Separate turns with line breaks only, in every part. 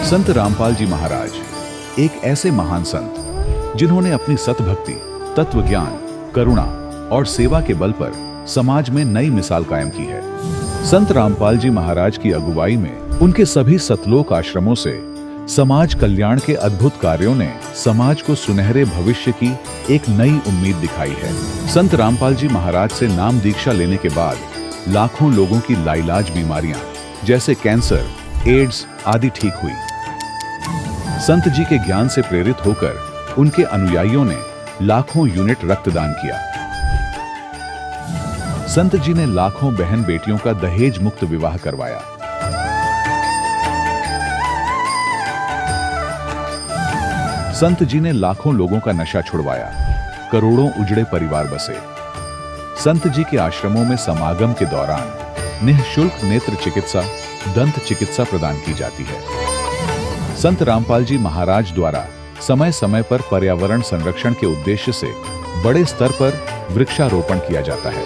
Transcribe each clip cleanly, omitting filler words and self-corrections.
संत रामपाल जी महाराज एक ऐसे महान संत जिन्होंने अपनी सतभक्ति, तत्व ज्ञान, करुणा और सेवा के बल पर समाज में नई मिसाल कायम की है। संत रामपाल जी महाराज की अगुवाई में उनके सभी सतलोक आश्रमों से समाज कल्याण के अद्भुत कार्यों ने समाज को सुनहरे भविष्य की एक नई उम्मीद दिखाई है। संत रामपाल जी महाराज से नाम दीक्षा लेने के बाद लाखों लोगों की लाइलाज बीमारियां जैसे कैंसर, एड्स आदि ठीक हुई। संत जी के ज्ञान से प्रेरित होकर उनके अनुयायियों ने लाखों यूनिट रक्तदान किया। संत जी ने लाखों बहन बेटियों का दहेज मुक्त विवाह करवाया। संत जी ने लाखों लोगों का नशा छुड़वाया, करोड़ों उजड़े परिवार बसे। संत जी के आश्रमों में समागम के दौरान निःशुल्क नेत्र चिकित्सा, दंत चिकित्सा प्रदान की जाती है। संत रामपाल जी महाराज द्वारा समय समय पर पर्यावरण संरक्षण के उद्देश्य से बड़े स्तर पर वृक्षारोपण किया जाता है।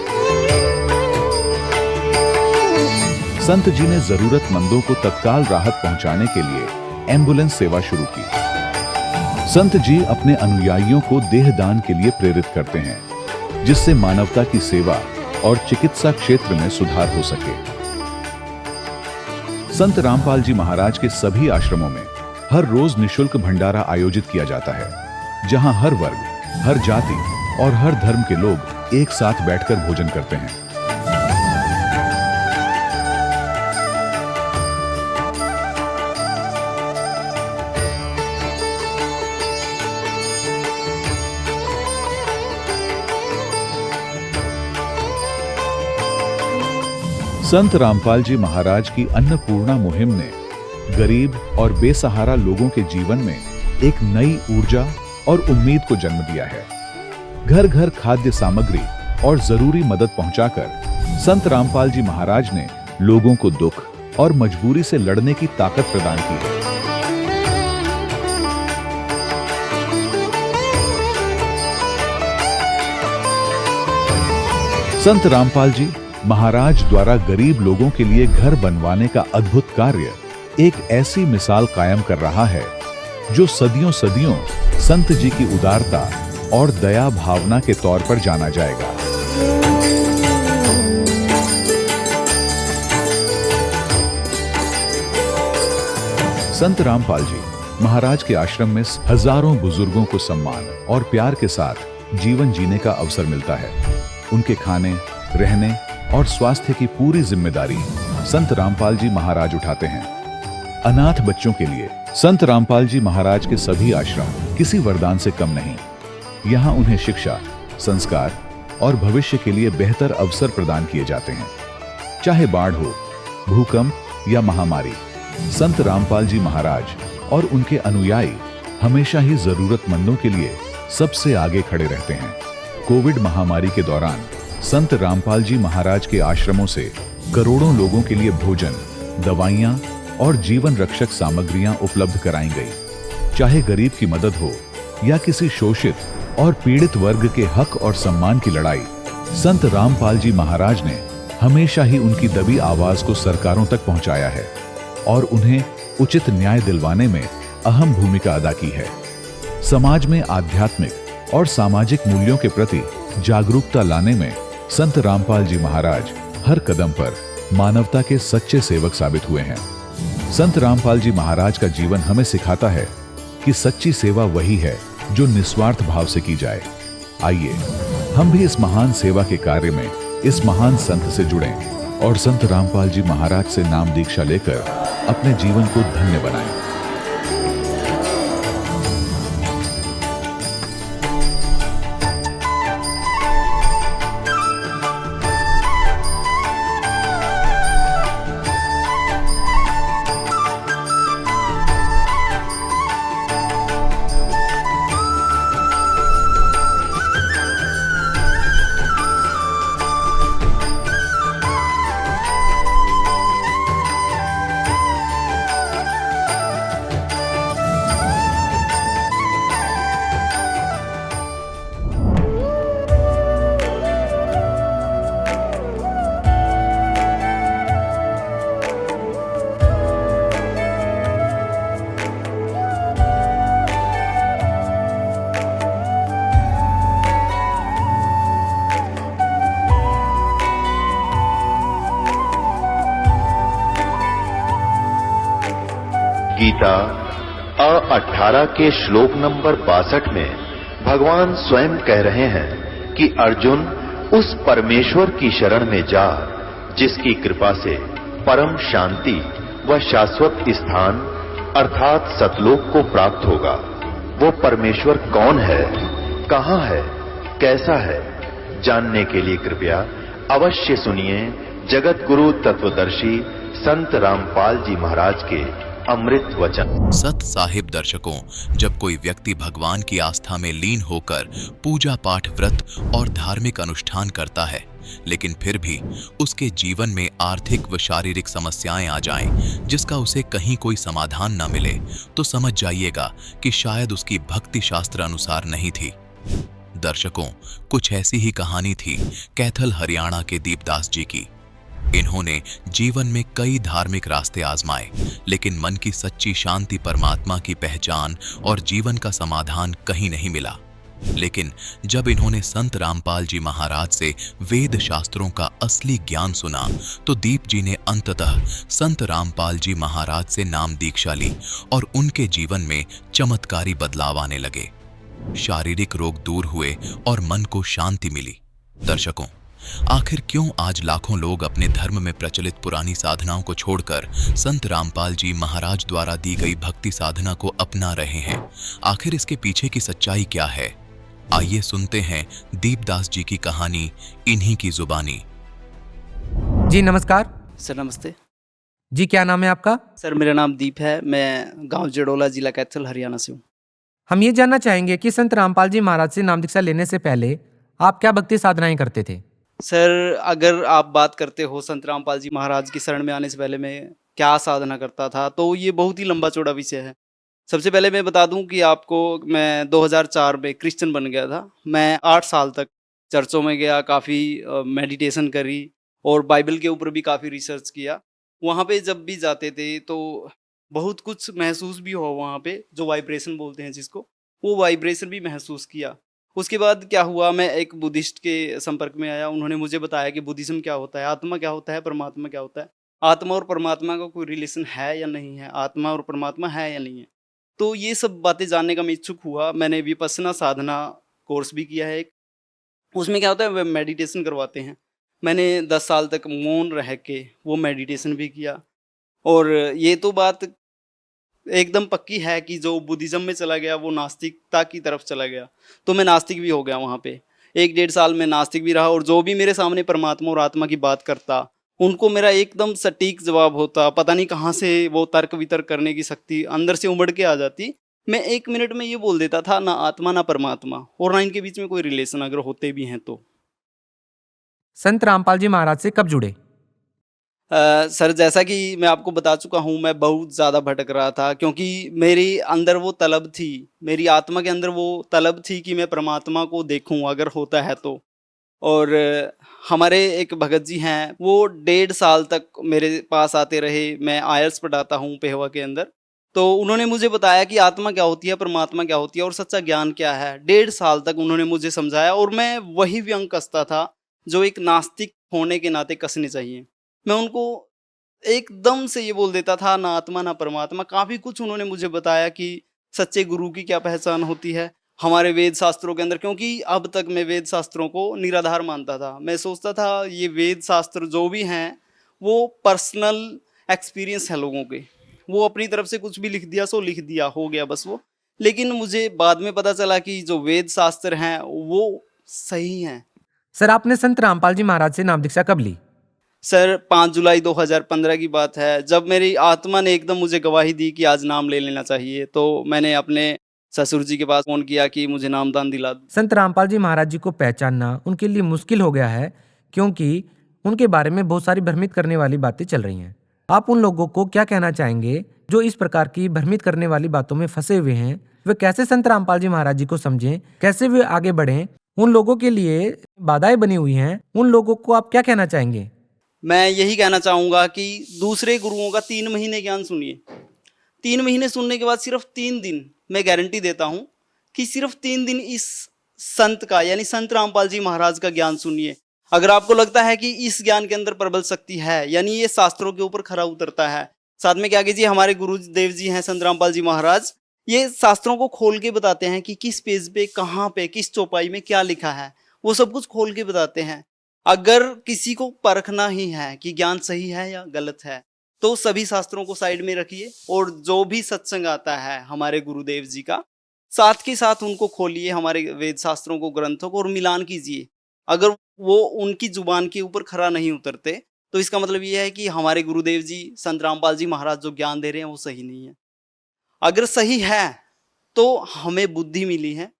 संत जी ने जरूरतमंदों को तत्काल राहत पहुंचाने के लिए एम्बुलेंस सेवा शुरू की। संत जी अपने अनुयायियों को देहदान के लिए प्रेरित करते हैं, जिससे मानवता की सेवा और चिकित्सा क्षेत्र में सुधार हो सके। संत रामपाल जी महाराज के सभी आश्रमों में हर रोज निःशुल्क भंडारा आयोजित किया जाता है, जहां हर वर्ग, हर जाति और हर धर्म के लोग एक साथ बैठकर भोजन करते हैं। संत रामपाल जी महाराज की अन्नपूर्णा मुहिम ने गरीब और बेसहारा लोगों के जीवन में एक नई ऊर्जा और उम्मीद को जन्म दिया है। घर घर खाद्य सामग्री और जरूरी मदद पहुंचाकर संत रामपाल जी महाराज ने लोगों को दुख और मजबूरी से लड़ने की ताकत प्रदान की है। संत रामपाल जी महाराज द्वारा गरीब लोगों के लिए घर बनवाने का अद्भुत कार्य एक ऐसी मिसाल कायम कर रहा है जो सदियों सदियों संत जी की उदारता और दया भावना के तौर पर जाना जाएगा। संत रामपाल जी महाराज के आश्रम में हजारों बुजुर्गों को सम्मान और प्यार के साथ जीवन जीने का अवसर मिलता है। उनके खाने, रहने और स्वास्थ्य की पूरी जिम्मेदारी संत रामपाल जी महाराज उठाते हैं। अनाथ बच्चों के लिए संत रामपाल जी महाराज के सभी आश्रम किसी वरदान से कम नहीं। यहाँ उन्हें शिक्षा, संस्कार और भविष्य के लिए बेहतर अवसर प्रदान किए जाते हैं। चाहे बाढ़ हो, भूकंप या महामारी, संत रामपाल जी महाराज और उनके अनुयायी हमेशा ही जरूरतमंदों के लिए सबसे आगे खड़े रहते हैं। कोविड महामारी के दौरान संत रामपाल जी महाराज के आश्रमों से करोड़ों लोगों के लिए भोजन, दवाइयां और जीवन रक्षक सामग्रियां उपलब्ध कराई गई। चाहे गरीब की मदद हो या किसी शोषित और पीड़ित वर्ग के हक और सम्मान की लड़ाई, संत रामपाल जी महाराज ने हमेशा ही उनकी दबी आवाज को सरकारों तक पहुंचाया है और उन्हें उचित न्याय दिलवाने में अहम भूमिका अदा की है। समाज में आध्यात्मिक और सामाजिक मूल्यों के प्रति जागरूकता लाने में संत रामपाल जी महाराज हर कदम पर मानवता के सच्चे सेवक साबित हुए हैं। संत रामपाल जी महाराज का जीवन हमें सिखाता है कि सच्ची सेवा वही है जो निस्वार्थ भाव से की जाए। आइए हम भी इस महान सेवा के कार्य में इस महान संत से जुड़ें और संत रामपाल जी महाराज से नाम दीक्षा लेकर अपने जीवन को धन्य बनाएं।
गीता 18 के श्लोक नंबर 62 में भगवान स्वयं कह रहे हैं कि अर्जुन उस परमेश्वर की शरण में जा जिसकी कृपा से परम शांति व शाश्वत स्थान अर्थात सतलोक को प्राप्त होगा। वो परमेश्वर कौन है, कहां है, कैसा है, जानने के लिए कृपया अवश्य सुनिए जगत गुरु तत्वदर्शी संत रामपाल जी महाराज के अमृत वचन।
सत साहिब दर्शकों, जब कोई व्यक्ति भगवान की आस्था में लीन होकर पूजा पाठ, व्रत और धार्मिक अनुष्ठान करता है, लेकिन फिर भी उसके जीवन में आर्थिक व शारीरिक समस्याएं आ जाएं, जिसका उसे कहीं कोई समाधान न मिले, तो समझ जाइएगा कि शायद उसकी भक्ति शास्त्र अनुसार नहीं थी। दर्शकों, कुछ ऐसी ही कहानी थी कैथल हरियाणा के दीपदास जी की। इन्होंने जीवन में कई धार्मिक रास्ते आजमाए, लेकिन मन की सच्ची शांति, परमात्मा की पहचान और जीवन का समाधान कहीं नहीं मिला। लेकिन जब इन्होंने संत रामपाल जी महाराज से वेद शास्त्रों का असली ज्ञान सुना, तो दीप जी ने अंततः संत रामपाल जी महाराज से नाम दीक्षा ली और उनके जीवन में चमत्कारी बदलाव आने लगे। शारीरिक रोग दूर हुए और मन को शांति मिली। दर्शकों, आखिर क्यों आज लाखों लोग अपने धर्म में प्रचलित पुरानी साधनाओं को छोड़कर संत रामपाल जी महाराज द्वारा दी गई भक्ति साधना को अपना रहे हैं? आखिर इसके पीछे की सच्चाई क्या है? आइए सुनते हैं दीपदास जी की कहानी इन्हीं की जुबानी।
जी नमस्कार।
सर नमस्ते।
जी क्या नाम है आपका?
सर मेरा नाम दीप है, मैं गांव जड़ोला, जिला कैथल, हरियाणा से हूँ।
हम ये जानना चाहेंगे कि संत रामपाल जी महाराज से नाम दीक्षा लेने से पहले आप क्या भक्ति साधनाएं करते थे?
सर अगर आप बात करते हो संत रामपाल जी महाराज की शरण में आने से पहले मैं क्या साधना करता था, तो ये बहुत ही लंबा चौड़ा विषय है। सबसे पहले मैं बता दूं कि आपको, मैं 2004 में क्रिश्चियन बन गया था। मैं 8 साल तक चर्चों में गया, काफ़ी मेडिटेशन करी और बाइबल के ऊपर भी काफ़ी रिसर्च किया। वहाँ पे जब भी जाते थे तो बहुत कुछ महसूस भी हुआ वहाँ पे, जो वाइब्रेशन बोलते हैं जिसको, वो वाइब्रेशन भी महसूस किया। उसके बाद क्या हुआ, मैं एक बुद्धिस्ट के संपर्क में आया। उन्होंने मुझे बताया कि बुद्धिज्म क्या होता है, आत्मा क्या होता है, परमात्मा क्या होता है, आत्मा और परमात्मा का कोई रिलेशन है या नहीं है, आत्मा और परमात्मा है या नहीं है। तो ये सब बातें जानने का मैं इच्छुक हुआ। मैंने विपस्सना साधना कोर्स भी किया है एक। उसमें क्या होता है, वे मेडिटेशन करवाते हैं। मैंने 10 साल तक मौन रह के वो मेडिटेशन भी किया। और ये तो बात एकदम पक्की है कि जो बुद्धिज्म में चला गया वो नास्तिकता की तरफ चला गया, तो मैं नास्तिक भी हो गया वहाँ पे। 1-1.5 साल में नास्तिक भी रहा, और जो भी मेरे सामने परमात्मा और आत्मा की बात करता, उनको मेरा एकदम सटीक जवाब होता। पता नहीं कहाँ से वो तर्क वितर्क करने की शक्ति अंदर से उमड़ के आ जाती। मैं 1 मिनट में ये बोल देता था, ना आत्मा ना परमात्मा, और ना इनके बीच में कोई रिलेशन अगर होते भी हैं तो।
संत रामपाल जी महाराज से कब जुड़े?
सर जैसा कि मैं आपको बता चुका हूँ, मैं बहुत ज़्यादा भटक रहा था, क्योंकि मेरे अंदर वो तलब थी, मेरी आत्मा के अंदर वो तलब थी कि मैं परमात्मा को देखूं अगर होता है तो। और हमारे एक भगत जी हैं, वो 1.5 साल तक मेरे पास आते रहे। मैं आयल्स पढ़ाता हूँ पेहवा के अंदर, तो उन्होंने मुझे बताया कि आत्मा क्या होती है, परमात्मा क्या होती है और सच्चा ज्ञान क्या है। 1.5 साल तक उन्होंने मुझे समझाया, और मैं वही व्यंग कसता था जो एक नास्तिक होने के नाते कसने चाहिए। मैं उनको एकदम से ये बोल देता था, ना आत्मा ना परमात्मा। काफ़ी कुछ उन्होंने मुझे बताया कि सच्चे गुरु की क्या पहचान होती है हमारे वेद शास्त्रों के अंदर, क्योंकि अब तक मैं वेद शास्त्रों को निराधार मानता था। मैं सोचता था ये वेद शास्त्र जो भी हैं वो पर्सनल एक्सपीरियंस है लोगों के, वो अपनी तरफ से कुछ भी लिख दिया सो लिख दिया, हो गया बस वो। लेकिन मुझे बाद में पता चला कि जो वेद शास्त्र हैं वो सही हैं।
सर आपने संत रामपाल जी महाराज से नाम दीक्षा कब ली?
सर 5 जुलाई 2015 की बात है, जब मेरी आत्मा ने एकदम मुझे गवाही दी कि आज नाम ले लेना चाहिए, तो मैंने अपने ससुर जी के पास फोन किया कि मुझे नामदान दिला दो।
संत रामपाल जी महाराज जी को पहचानना उनके लिए मुश्किल हो गया है, क्योंकि उनके बारे में बहुत सारी भ्रमित करने वाली बातें चल रही हैं। आप उन लोगों को क्या कहना चाहेंगे जो इस प्रकार की भ्रमित करने वाली बातों में फंसे हुए हैं? वे कैसे संत रामपाल जी महाराज जी को समझें, कैसे वे आगे बढ़ें? उन लोगों के लिए बाधाएं बनी हुई हैं, उन लोगों को आप क्या कहना चाहेंगे?
मैं यही कहना चाहूँगा कि दूसरे गुरुओं का 3 महीने ज्ञान सुनिए। 3 महीने सुनने के बाद सिर्फ 3 दिन, मैं गारंटी देता हूँ कि सिर्फ 3 दिन इस संत का, यानी संत रामपाल जी महाराज का ज्ञान सुनिए। अगर आपको लगता है कि इस ज्ञान के अंदर प्रबल शक्ति है, यानी ये शास्त्रों के ऊपर खरा उतरता है, साथ में क्या कीजिए, हमारे गुरुदेव जी हैं संत रामपाल जी महाराज, ये शास्त्रों को खोल के बताते हैं कि किस पेज पे, कहाँ पे, किस चौपाई में क्या लिखा है, वो सब कुछ खोल के बताते हैं। अगर किसी को परखना ही है कि ज्ञान सही है या गलत है, तो सभी शास्त्रों को साइड में रखिए और जो भी सत्संग आता है हमारे गुरुदेव जी का, साथ के साथ उनको खोलिए, हमारे वेद शास्त्रों को, ग्रंथों को, और मिलान कीजिए। अगर वो उनकी जुबान के ऊपर खरा नहीं उतरते, तो इसका मतलब ये है कि हमारे गुरुदेव जी संत रामपाल जी महाराज जो ज्ञान दे रहे हैं वो सही नहीं है। अगर सही है तो हमें बुद्धि मिली है,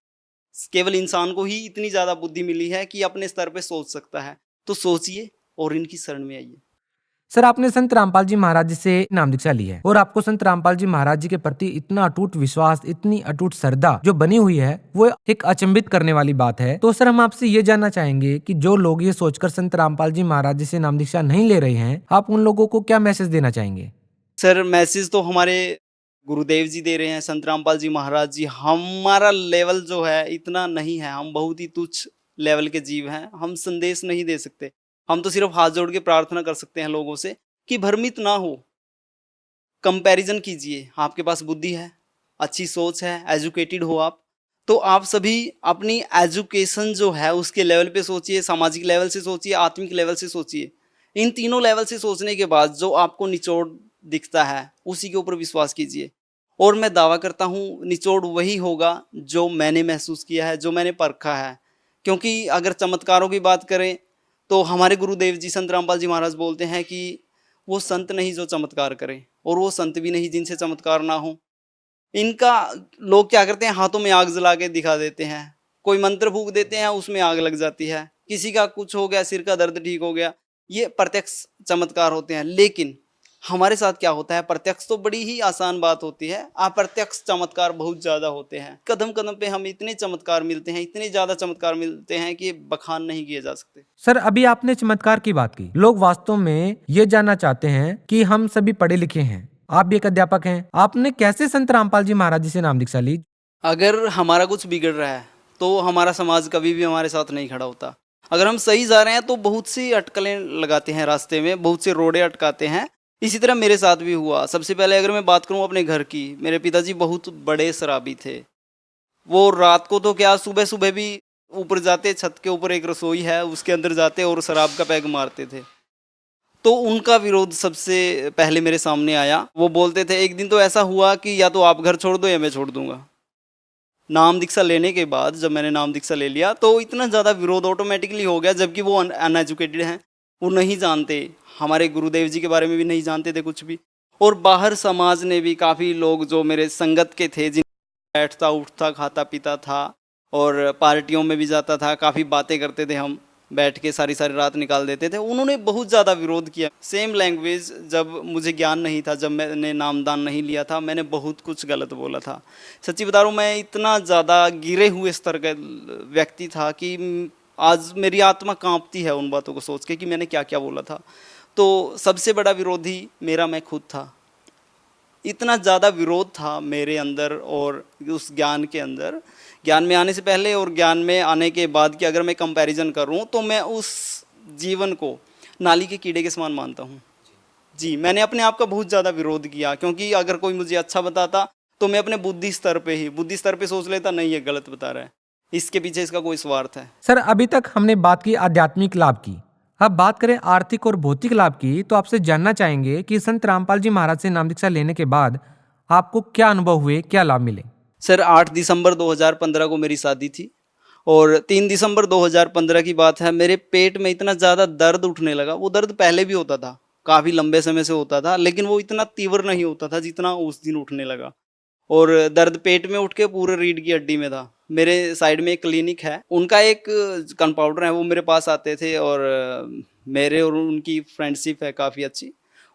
केवल इंसान को ही इतनी ज्यादा बुद्धि मिली है कि अपने स्तर पे सोच सकता है। तो सोचिए और इनकी शरण में आइए।
सर, आपने संत रामपाल जी महाराज जी से नाम दीक्षा ली है और आपको संत रामपाल जी महाराज जी के प्रति इतना अटूट विश्वास, इतनी अटूट श्रद्धा जो बनी हुई है, वो एक अचंभित करने वाली बात है। तो सर, हम आपसे ये जानना चाहेंगे कि जो लोग ये सोचकर संत रामपाल जी महाराज जी से नाम दीक्षा नहीं ले रहे हैं, आप उन लोगों को क्या मैसेज देना चाहेंगे?
सर, मैसेज तो हमारे गुरुदेव जी दे रहे हैं, संत रामपाल जी महाराज जी। हमारा लेवल जो है इतना नहीं है, हम बहुत ही तुच्छ लेवल के जीव हैं, हम संदेश नहीं दे सकते। हम तो सिर्फ हाथ जोड़ के प्रार्थना कर सकते हैं लोगों से कि भ्रमित ना हो, कंपैरिजन कीजिए। आपके पास बुद्धि है, अच्छी सोच है, एजुकेटेड हो आप, तो आप सभी अपनी एजुकेशन जो है उसके लेवल पे सोचिए, सामाजिक लेवल से सोचिए, आत्मिक लेवल से सोचिए। इन तीनों लेवल से सोचने के बाद जो आपको निचोड़ दिखता है उसी के ऊपर विश्वास कीजिए। और मैं दावा करता हूँ निचोड़ वही होगा जो मैंने महसूस किया है, जो मैंने परखा है। क्योंकि अगर चमत्कारों की बात करें तो हमारे गुरुदेव जी संत रामपाल जी महाराज बोलते हैं कि वो संत नहीं जो चमत्कार करें, और वो संत भी नहीं जिनसे चमत्कार ना हो। इनका लोग क्या करते हैं, हाथों में आग जला के दिखा देते हैं, कोई मंत्र फूंक देते हैं, उसमें आग लग जाती है, किसी का कुछ हो गया, सिर का दर्द ठीक हो गया, ये प्रत्यक्ष चमत्कार होते हैं। लेकिन हमारे साथ क्या होता है, प्रत्यक्ष तो बड़ी ही आसान बात होती है, अप्रत्यक्ष चमत्कार बहुत ज्यादा होते हैं। कदम कदम पे हमें इतने चमत्कार मिलते हैं, इतने ज्यादा चमत्कार मिलते हैं कि बखान नहीं किए जा सकते।
सर, अभी आपने चमत्कार की बात की। लोग वास्तव में ये जानना चाहते हैं कि हम सभी पढ़े लिखे हैं, आप भी एक अध्यापक हैं, आपने कैसे संत रामपाल जी महाराज जी से नाम दीक्षा ली?
अगर हमारा कुछ बिगड़ रहा है तो हमारा समाज कभी भी हमारे साथ नहीं खड़ा होता। अगर हम सही जा रहे हैं तो बहुत सी अटकलें लगाते हैं रास्ते में, बहुत से रोड़े अटकाते हैं। इसी तरह मेरे साथ भी हुआ। सबसे पहले अगर मैं बात करूं अपने घर की, मेरे पिताजी बहुत बड़े शराबी थे। वो रात को तो क्या, सुबह सुबह भी ऊपर जाते, छत के ऊपर एक रसोई है उसके अंदर जाते और शराब का पैग मारते थे। तो उनका विरोध सबसे पहले मेरे सामने आया। वो बोलते थे, एक दिन तो ऐसा हुआ कि या तो आप घर छोड़ दो या मैं छोड़ दूंगा। नाम दीक्षा लेने के बाद जब मैंने नाम दीक्षा ले लिया तो इतना ज़्यादा विरोध ऑटोमेटिकली हो गया, जबकि वो अनएजुकेटेड हैं, वो नहीं जानते, हमारे गुरुदेव जी के बारे में भी नहीं जानते थे कुछ भी। और बाहर समाज ने भी काफ़ी लोग जो मेरे संगत के थे, जिन बैठता उठता खाता पीता था और पार्टियों में भी जाता था, काफ़ी बातें करते थे, हम बैठ के सारी सारी रात निकाल देते थे, उन्होंने बहुत ज़्यादा विरोध किया। सेम लैंग्वेज, जब मुझे ज्ञान नहीं था, जब मैंने नामदान नहीं लिया था, मैंने बहुत कुछ गलत बोला था। सच्ची बता रहा हूँ, मैं इतना ज़्यादा गिरे हुए स्तर का व्यक्ति था कि आज मेरी आत्मा कांपती है उन बातों को सोच के कि मैंने क्या क्या बोला था। तो सबसे बड़ा विरोधी मेरा मैं खुद था। इतना ज़्यादा विरोध था मेरे अंदर और उस ज्ञान के अंदर, ज्ञान में आने से पहले और ज्ञान में आने के बाद की अगर मैं कंपैरिजन करूं तो मैं उस जीवन को नाली के कीड़े के समान मानता हूं। जी, मैंने अपने आप का बहुत ज़्यादा विरोध किया, क्योंकि अगर कोई मुझे अच्छा बताता तो मैं अपने बुद्धि स्तर पे सोच लेता, नहीं ये गलत बता रहा है, इसके पीछे इसका कोई स्वार्थ है।
सर, अभी तक हमने बात की आध्यात्मिक लाभ की, अब बात करें आर्थिक और भौतिक लाभ की। तो आपसे जानना चाहेंगे कि संत रामपाल जी महाराज से नाम दीक्षा लेने के बाद आपको क्या अनुभव हुए, क्या लाभ मिले?
सर, 8 दिसंबर 2015 को मेरी शादी थी और 3 दिसंबर 2015 की बात है, मेरे पेट में इतना ज़्यादा दर्द उठने लगा। वो दर्द पहले भी होता था, काफ़ी लंबे समय से होता था, लेकिन वो इतना तीव्र नहीं होता था जितना उस दिन उठने लगा। और दर्द पेट में उठ के पूरे रीढ़ की हड्डी में था। मेरे साइड में एक क्लिनिक है, उनका एक कंपाउंडर है, वो मेरे पास आते थे और मेरे और उनकी फ्रेंडशिप है काफ़ी अच्छी।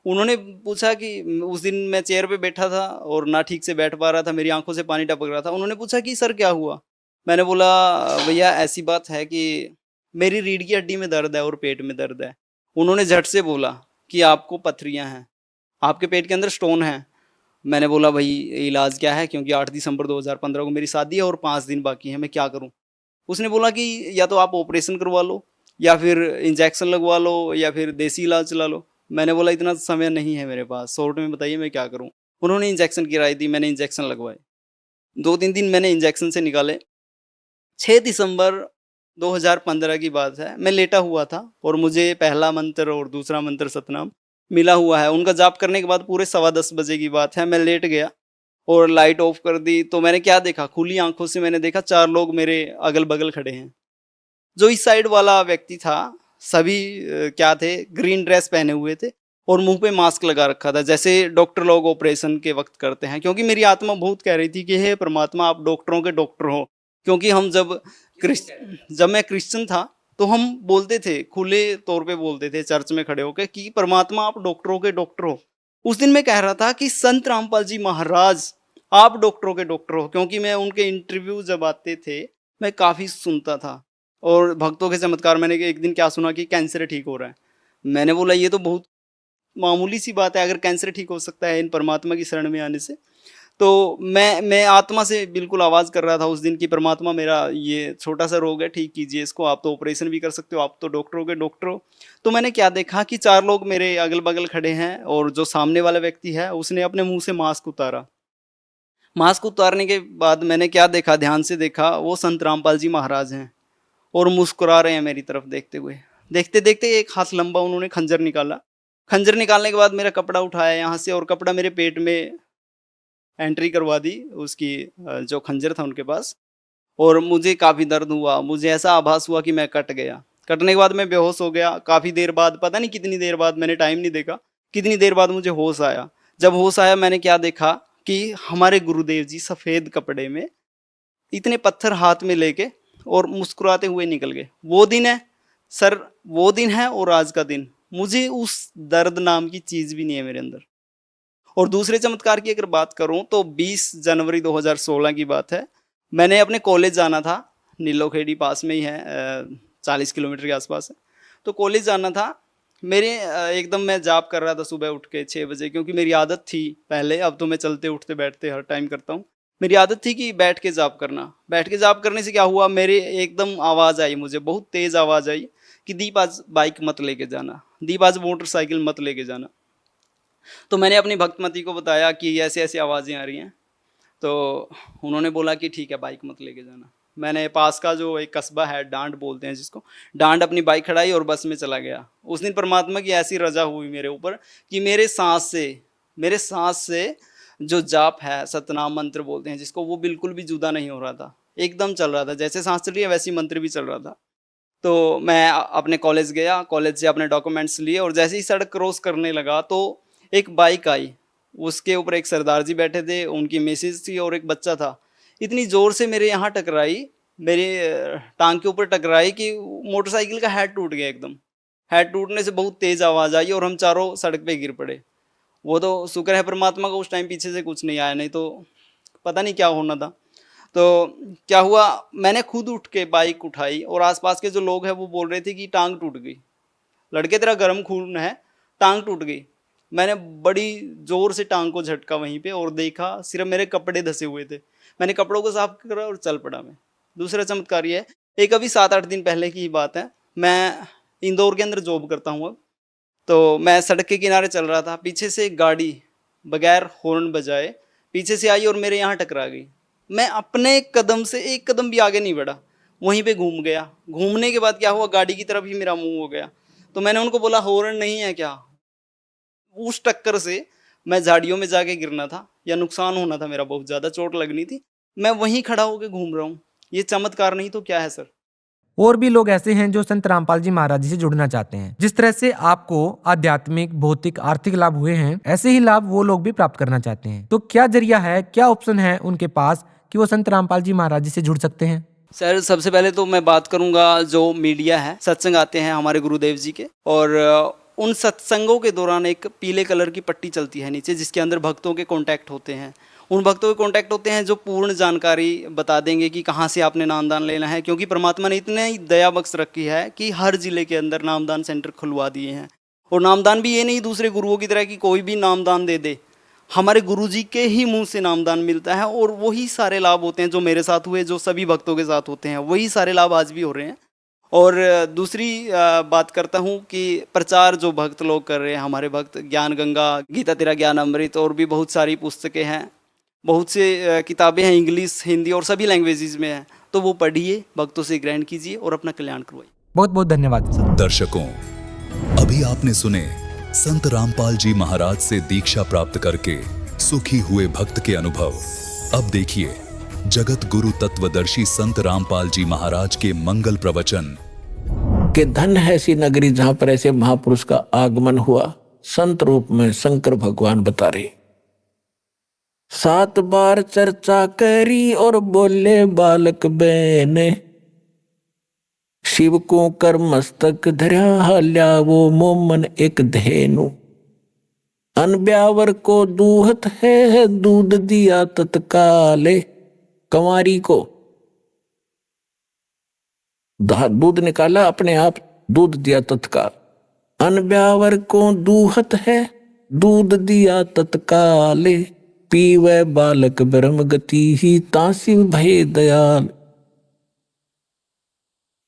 उन्होंने पूछा कि उस दिन मैं चेयर पे बैठा था और ना ठीक से बैठ पा रहा था, मेरी आंखों से पानी टपक रहा था। उन्होंने पूछा कि सर क्या हुआ? मैंने बोला, भैया ऐसी बात है कि मेरी रीढ़ की हड्डी में दर्द है और पेट में दर्द है। उन्होंने झट से बोला कि आपको पथरियाँ हैं, आपके पेट के अंदर स्टोन है। मैंने बोला, भाई इलाज क्या है, क्योंकि 8 दिसंबर 2015 को मेरी शादी है और 5 दिन बाकी हैं, मैं क्या करूं? उसने बोला कि या तो आप ऑपरेशन करवा लो, या फिर इंजेक्शन लगवा लो, या फिर देसी इलाज चला लो। मैंने बोला इतना समय नहीं है मेरे पास, शॉर्ट में बताइए मैं क्या करूं। उन्होंने इंजेक्शन की राय दी, मैंने इंजेक्शन लगवाए। 2-3 दिन मैंने इंजेक्शन से निकाले। 6 दिसंबर 2015 की बात है, मैं लेटा हुआ था और मुझे पहला मंत्र और दूसरा मंत्र सतनाम मिला हुआ है। उनका जाप करने के बाद पूरे 10:15 बजे की बात है, मैं लेट गया और लाइट ऑफ कर दी। तो मैंने क्या देखा, खुली आंखों से मैंने देखा 4 लोग मेरे अगल-बगल खड़े हैं। जो इस साइड वाला व्यक्ति था, सभी क्या थे, ग्रीन ड्रेस पहने हुए थे और मुंह पे मास्क लगा रखा था, जैसे डॉक्टर लोग ऑपरेशन के वक्त करते हैं। क्योंकि मेरी आत्मा बहुत कह रही थी कि हे परमात्मा, आप डॉक्टरों के डॉक्टर हो। क्योंकि हम जब मैं क्रिश्चियन था तो हम बोलते थे, खुले तौर पे बोलते थे चर्च में खड़े होकर कि परमात्मा आप डॉक्टरों के डॉक्टर हो। उस दिन मैं कह रहा था कि संत रामपाल जी महाराज आप डॉक्टरों के डॉक्टर हो। क्योंकि मैं उनके इंटरव्यू जब आते थे मैं काफ़ी सुनता था और भक्तों के चमत्कार। मैंने एक दिन क्या सुना कि कैंसर ठीक हो रहा है। मैंने बोला ये तो बहुत मामूली सी बात है, अगर कैंसर ठीक हो सकता है इन परमात्मा की शरण में आने से। तो मैं आत्मा से बिल्कुल आवाज़ कर रहा था उस दिन कि परमात्मा मेरा ये छोटा सा रोग है, ठीक कीजिए इसको, आप तो ऑपरेशन भी कर सकते हो, आप तो डॉक्टरों के डॉक्टर हो। तो मैंने क्या देखा कि 4 लोग मेरे अगल बगल खड़े हैं और जो सामने वाला व्यक्ति है उसने अपने मुंह से मास्क उतारा। मास्क उतारने के बाद मैंने क्या देखा, ध्यान से देखा, वो संत रामपाल जी महाराज हैं और मुस्कुरा रहे हैं मेरी तरफ देखते हुए। देखते देखते एक हाथ लंबा उन्होंने खंजर निकाला। खंजर निकालने के बाद मेरा कपड़ा उठाया यहाँ से और कपड़ा मेरे पेट में एंट्री करवा दी उसकी, जो खंजर था उनके पास। और मुझे काफ़ी दर्द हुआ, मुझे ऐसा आभास हुआ कि मैं कट गया। कटने के बाद मैं बेहोश हो गया। काफ़ी देर बाद, पता नहीं कितनी देर बाद, मैंने टाइम नहीं देखा, कितनी देर बाद मुझे होश आया। जब होश आया मैंने क्या देखा कि हमारे गुरुदेव जी सफ़ेद कपड़े में इतने पत्थर हाथ में लेके और मुस्कुराते हुए निकल गए। वो दिन है सर, वो दिन है और आज का दिन, मुझे उस दर्द नाम की चीज़ भी नहीं है मेरे अंदर। और दूसरे चमत्कार की अगर बात करूं तो 20 जनवरी 2016 की बात है। मैंने अपने कॉलेज जाना था, नीलोखेड़ी पास में ही है, 40 किलोमीटर के आसपास है। तो कॉलेज जाना था मेरे, एकदम मैं जाप कर रहा था सुबह उठ के 6 बजे, क्योंकि मेरी आदत थी पहले, अब तो मैं चलते उठते बैठते हर टाइम करता हूँ। मेरी आदत थी कि बैठ के जाप करना। बैठ के जाप करने से क्या हुआ, मेरे एकदम आवाज़ आई, मुझे बहुत तेज़ आवाज़ आई कि दीप आज बाइक मत लेके जाना, दीप आज मोटरसाइकिल मत लेके जाना। तो मैंने अपनी भक्तमती को बताया कि ऐसे ऐसी आवाज़ें आ रही हैं। तो उन्होंने बोला कि ठीक है बाइक मत लेके जाना। मैंने पास का जो एक कस्बा है, डांड बोलते हैं जिसको, डांड अपनी बाइक खड़ाई और बस में चला गया। उस दिन परमात्मा की ऐसी रजा हुई मेरे ऊपर कि मेरे सांस से जो जाप है, सतनाम मंत्र बोलते हैं जिसको, वो बिल्कुल भी जुदा नहीं हो रहा था, एकदम चल रहा था। जैसे सांस चल रही है वैसी मंत्र भी चल रहा था। तो मैं अपने कॉलेज गया, कॉलेज से अपने डॉक्यूमेंट्स लिए और जैसे ही सड़क क्रॉस करने लगा तो एक बाइक आई, उसके ऊपर एक सरदार जी बैठे थे, उनकी मिसेज थी और एक बच्चा था। इतनी ज़ोर से मेरे यहाँ टकराई, मेरे टांग के ऊपर टकराई कि मोटरसाइकिल का हेड टूट गया एकदम। हेड टूटने से बहुत तेज़ आवाज़ आई और हम चारों सड़क पे गिर पड़े। वो तो शुक्र है परमात्मा का उस टाइम पीछे से कुछ नहीं आया, नहीं तो पता नहीं क्या होना था। तो क्या हुआ, मैंने खुद उठ के बाइक उठाई और आसपास के जो लोग हैं वो बोल रहे थे कि टांग टूट गई, लड़के तेरा गर्म खून है, टांग टूट गई। मैंने बड़ी ज़ोर से टांग को झटका वहीं पे और देखा सिर्फ मेरे कपड़े धसे हुए थे। मैंने कपड़ों को साफ करा और चल पड़ा मैं। दूसरा चमत्कार ये है, एक अभी 7-8 दिन पहले की बात है, मैं इंदौर के अंदर जॉब करता हूँ अब। तो मैं सड़क के किनारे चल रहा था, पीछे से एक गाड़ी बगैर हॉर्न बजाए पीछे से आई और मेरे यहाँ टकरा गई। मैं अपने कदम से एक कदम भी आगे नहीं बढ़ा, वहीं पे घूम गया। घूमने के बाद क्या हुआ, गाड़ी की तरफ ही मेरा मुंह हो गया। तो मैंने उनको बोला हॉर्न नहीं है क्या। उस टक्कर से मैं झाड़ियों में जाके गिरना था या नुकसान होना था मेरा, बहुत ज़्यादा चोट लगनी थी। मैं वहीं खड़ा होकर घूम रहा हूँ। ये चमत्कार नहीं तो क्या है सर।
और भी लोग ऐसे हैं जो संत रामपाल जी महाराज जी से जुड़ना चाहते हैं। जिस तरह से आपको आध्यात्मिक, भौतिक, आर्थिक लाभ हुए हैं, ऐसे ही लाभ वो लोग भी प्राप्त करना चाहते हैं। तो क्या जरिया है, क्या ऑप्शन है उनके पास कि वो संत रामपाल जी महाराज जी से जुड़ सकते हैं?
सर सबसे पहले तो मैं बात करूंगा, जो मीडिया है, सत्संग आते हैं हमारे गुरुदेव जी के, और उन सत्संगों के दौरान एक पीले कलर की पट्टी चलती है नीचे, जिसके अंदर भक्तों के कॉन्टैक्ट होते हैं। उन भक्तों के कॉन्टैक्ट होते हैं जो पूर्ण जानकारी बता देंगे कि कहाँ से आपने नामदान लेना है। क्योंकि परमात्मा ने इतने ही दया बख्श रखी है कि हर जिले के अंदर नामदान सेंटर खुलवा दिए हैं। और नामदान भी ये नहीं दूसरे गुरुओं की तरह कि कोई भी नामदान दे दे, हमारे गुरुजी के ही मुंह से नामदान मिलता है। और वही सारे लाभ होते हैं जो मेरे साथ हुए, जो सभी भक्तों के साथ होते हैं, वही सारे लाभ आज भी हो रहे हैं। और दूसरी बात करता हूँ कि प्रचार जो भक्त लोग कर रहे हैं, हमारे भक्त, ज्ञान गंगा, गीता तेरा ज्ञान अमृत और भी बहुत सारी पुस्तकें हैं, बहुत से किताबें हैं, इंग्लिश, हिंदी और सभी लैंग्वेजेस में हैं, तो वो पढ़िए, भक्तों से ग्रहण कीजिए और अपना कल्याण करवाइए।
बहुत बहुत धन्यवाद सर।
दर्शकों, अभी आपने सुने संत रामपाल जी महाराज से दीक्षा प्राप्त करके सुखी हुए भक्त के अनुभव। अब देखिए जगत गुरु तत्वदर्शी संत रामपाल जी महाराज के मंगल प्रवचन।
कि धन है ऐसी नगरी जहां पर ऐसे महापुरुष का आगमन हुआ। संत रूप में शंकर भगवान बता रहे। 7 बार चर्चा करी और बोले बालक बहने, शिव को कर मस्तक धर्या हाल्या वो मोमन एक धेनु। अनब्यावर को दूहत है दूध दिया तत्काले। कंवारी को दूध निकाला अपने आप, दूध दिया तत्काल। अनब्यावर को दूहत है दूध दिया तत्काले। पीवे बालक ब्रह्म गति ही तासिव भय दयाल।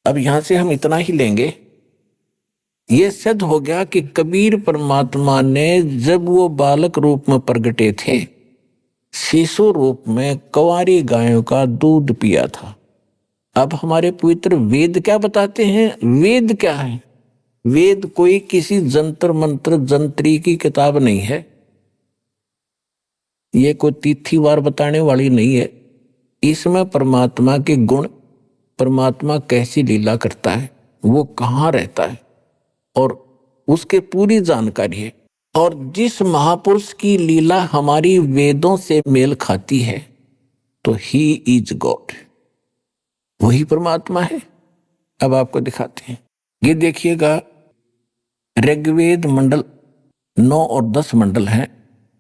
अब यहां से हम इतना ही लेंगे। ये सिद्ध हो गया कि कबीर परमात्मा ने जब वो बालक रूप में प्रगटे थे, शिशु रूप में कंवारी गायों का दूध पिया था। अब हमारे पवित्र वेद क्या बताते हैं? वेद क्या है? वेद कोई किसी जंतर मंत्र जंत्री की किताब नहीं है। ये कोई तिथिवार बताने वाली नहीं है। इसमें परमात्मा के गुण, परमात्मा कैसी लीला करता है, वो कहाँ रहता है, और उसके पूरी जानकारी है। और जिस महापुरुष की लीला हमारी वेदों से मेल खाती है तो ही इज गॉड, वही परमात्मा है। अब आपको दिखाते हैं। ये देखिएगा, ऋग्वेद मंडल 9 और 10 मंडल हैं।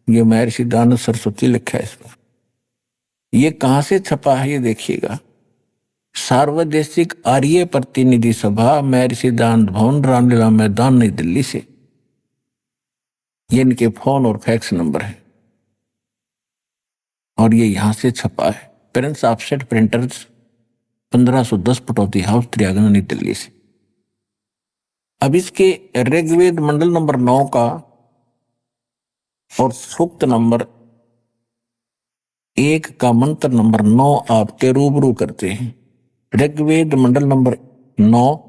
ये महर्षि दानव सरस्वती लिखा है इसमें। ये कहां से छपा है ये देखिएगा। सार्वदेशिक आर्य प्रतिनिधि सभा, महर्षि दानव भवन, रामलीला मैदान, नई दिल्ली से। ये इनके फोन और फैक्स नंबर है और ये यहां से छपा है। Prince offset printers, 1510 Pataudi house, त्रियागन, नई दिल्ली से। अब इसके ऋग्वेद मंडल नंबर 9 का और सूक्त नंबर 1 का मंत्र नंबर 9 आपके रूबरू करते हैं। ऋग्वेद मंडल नंबर 9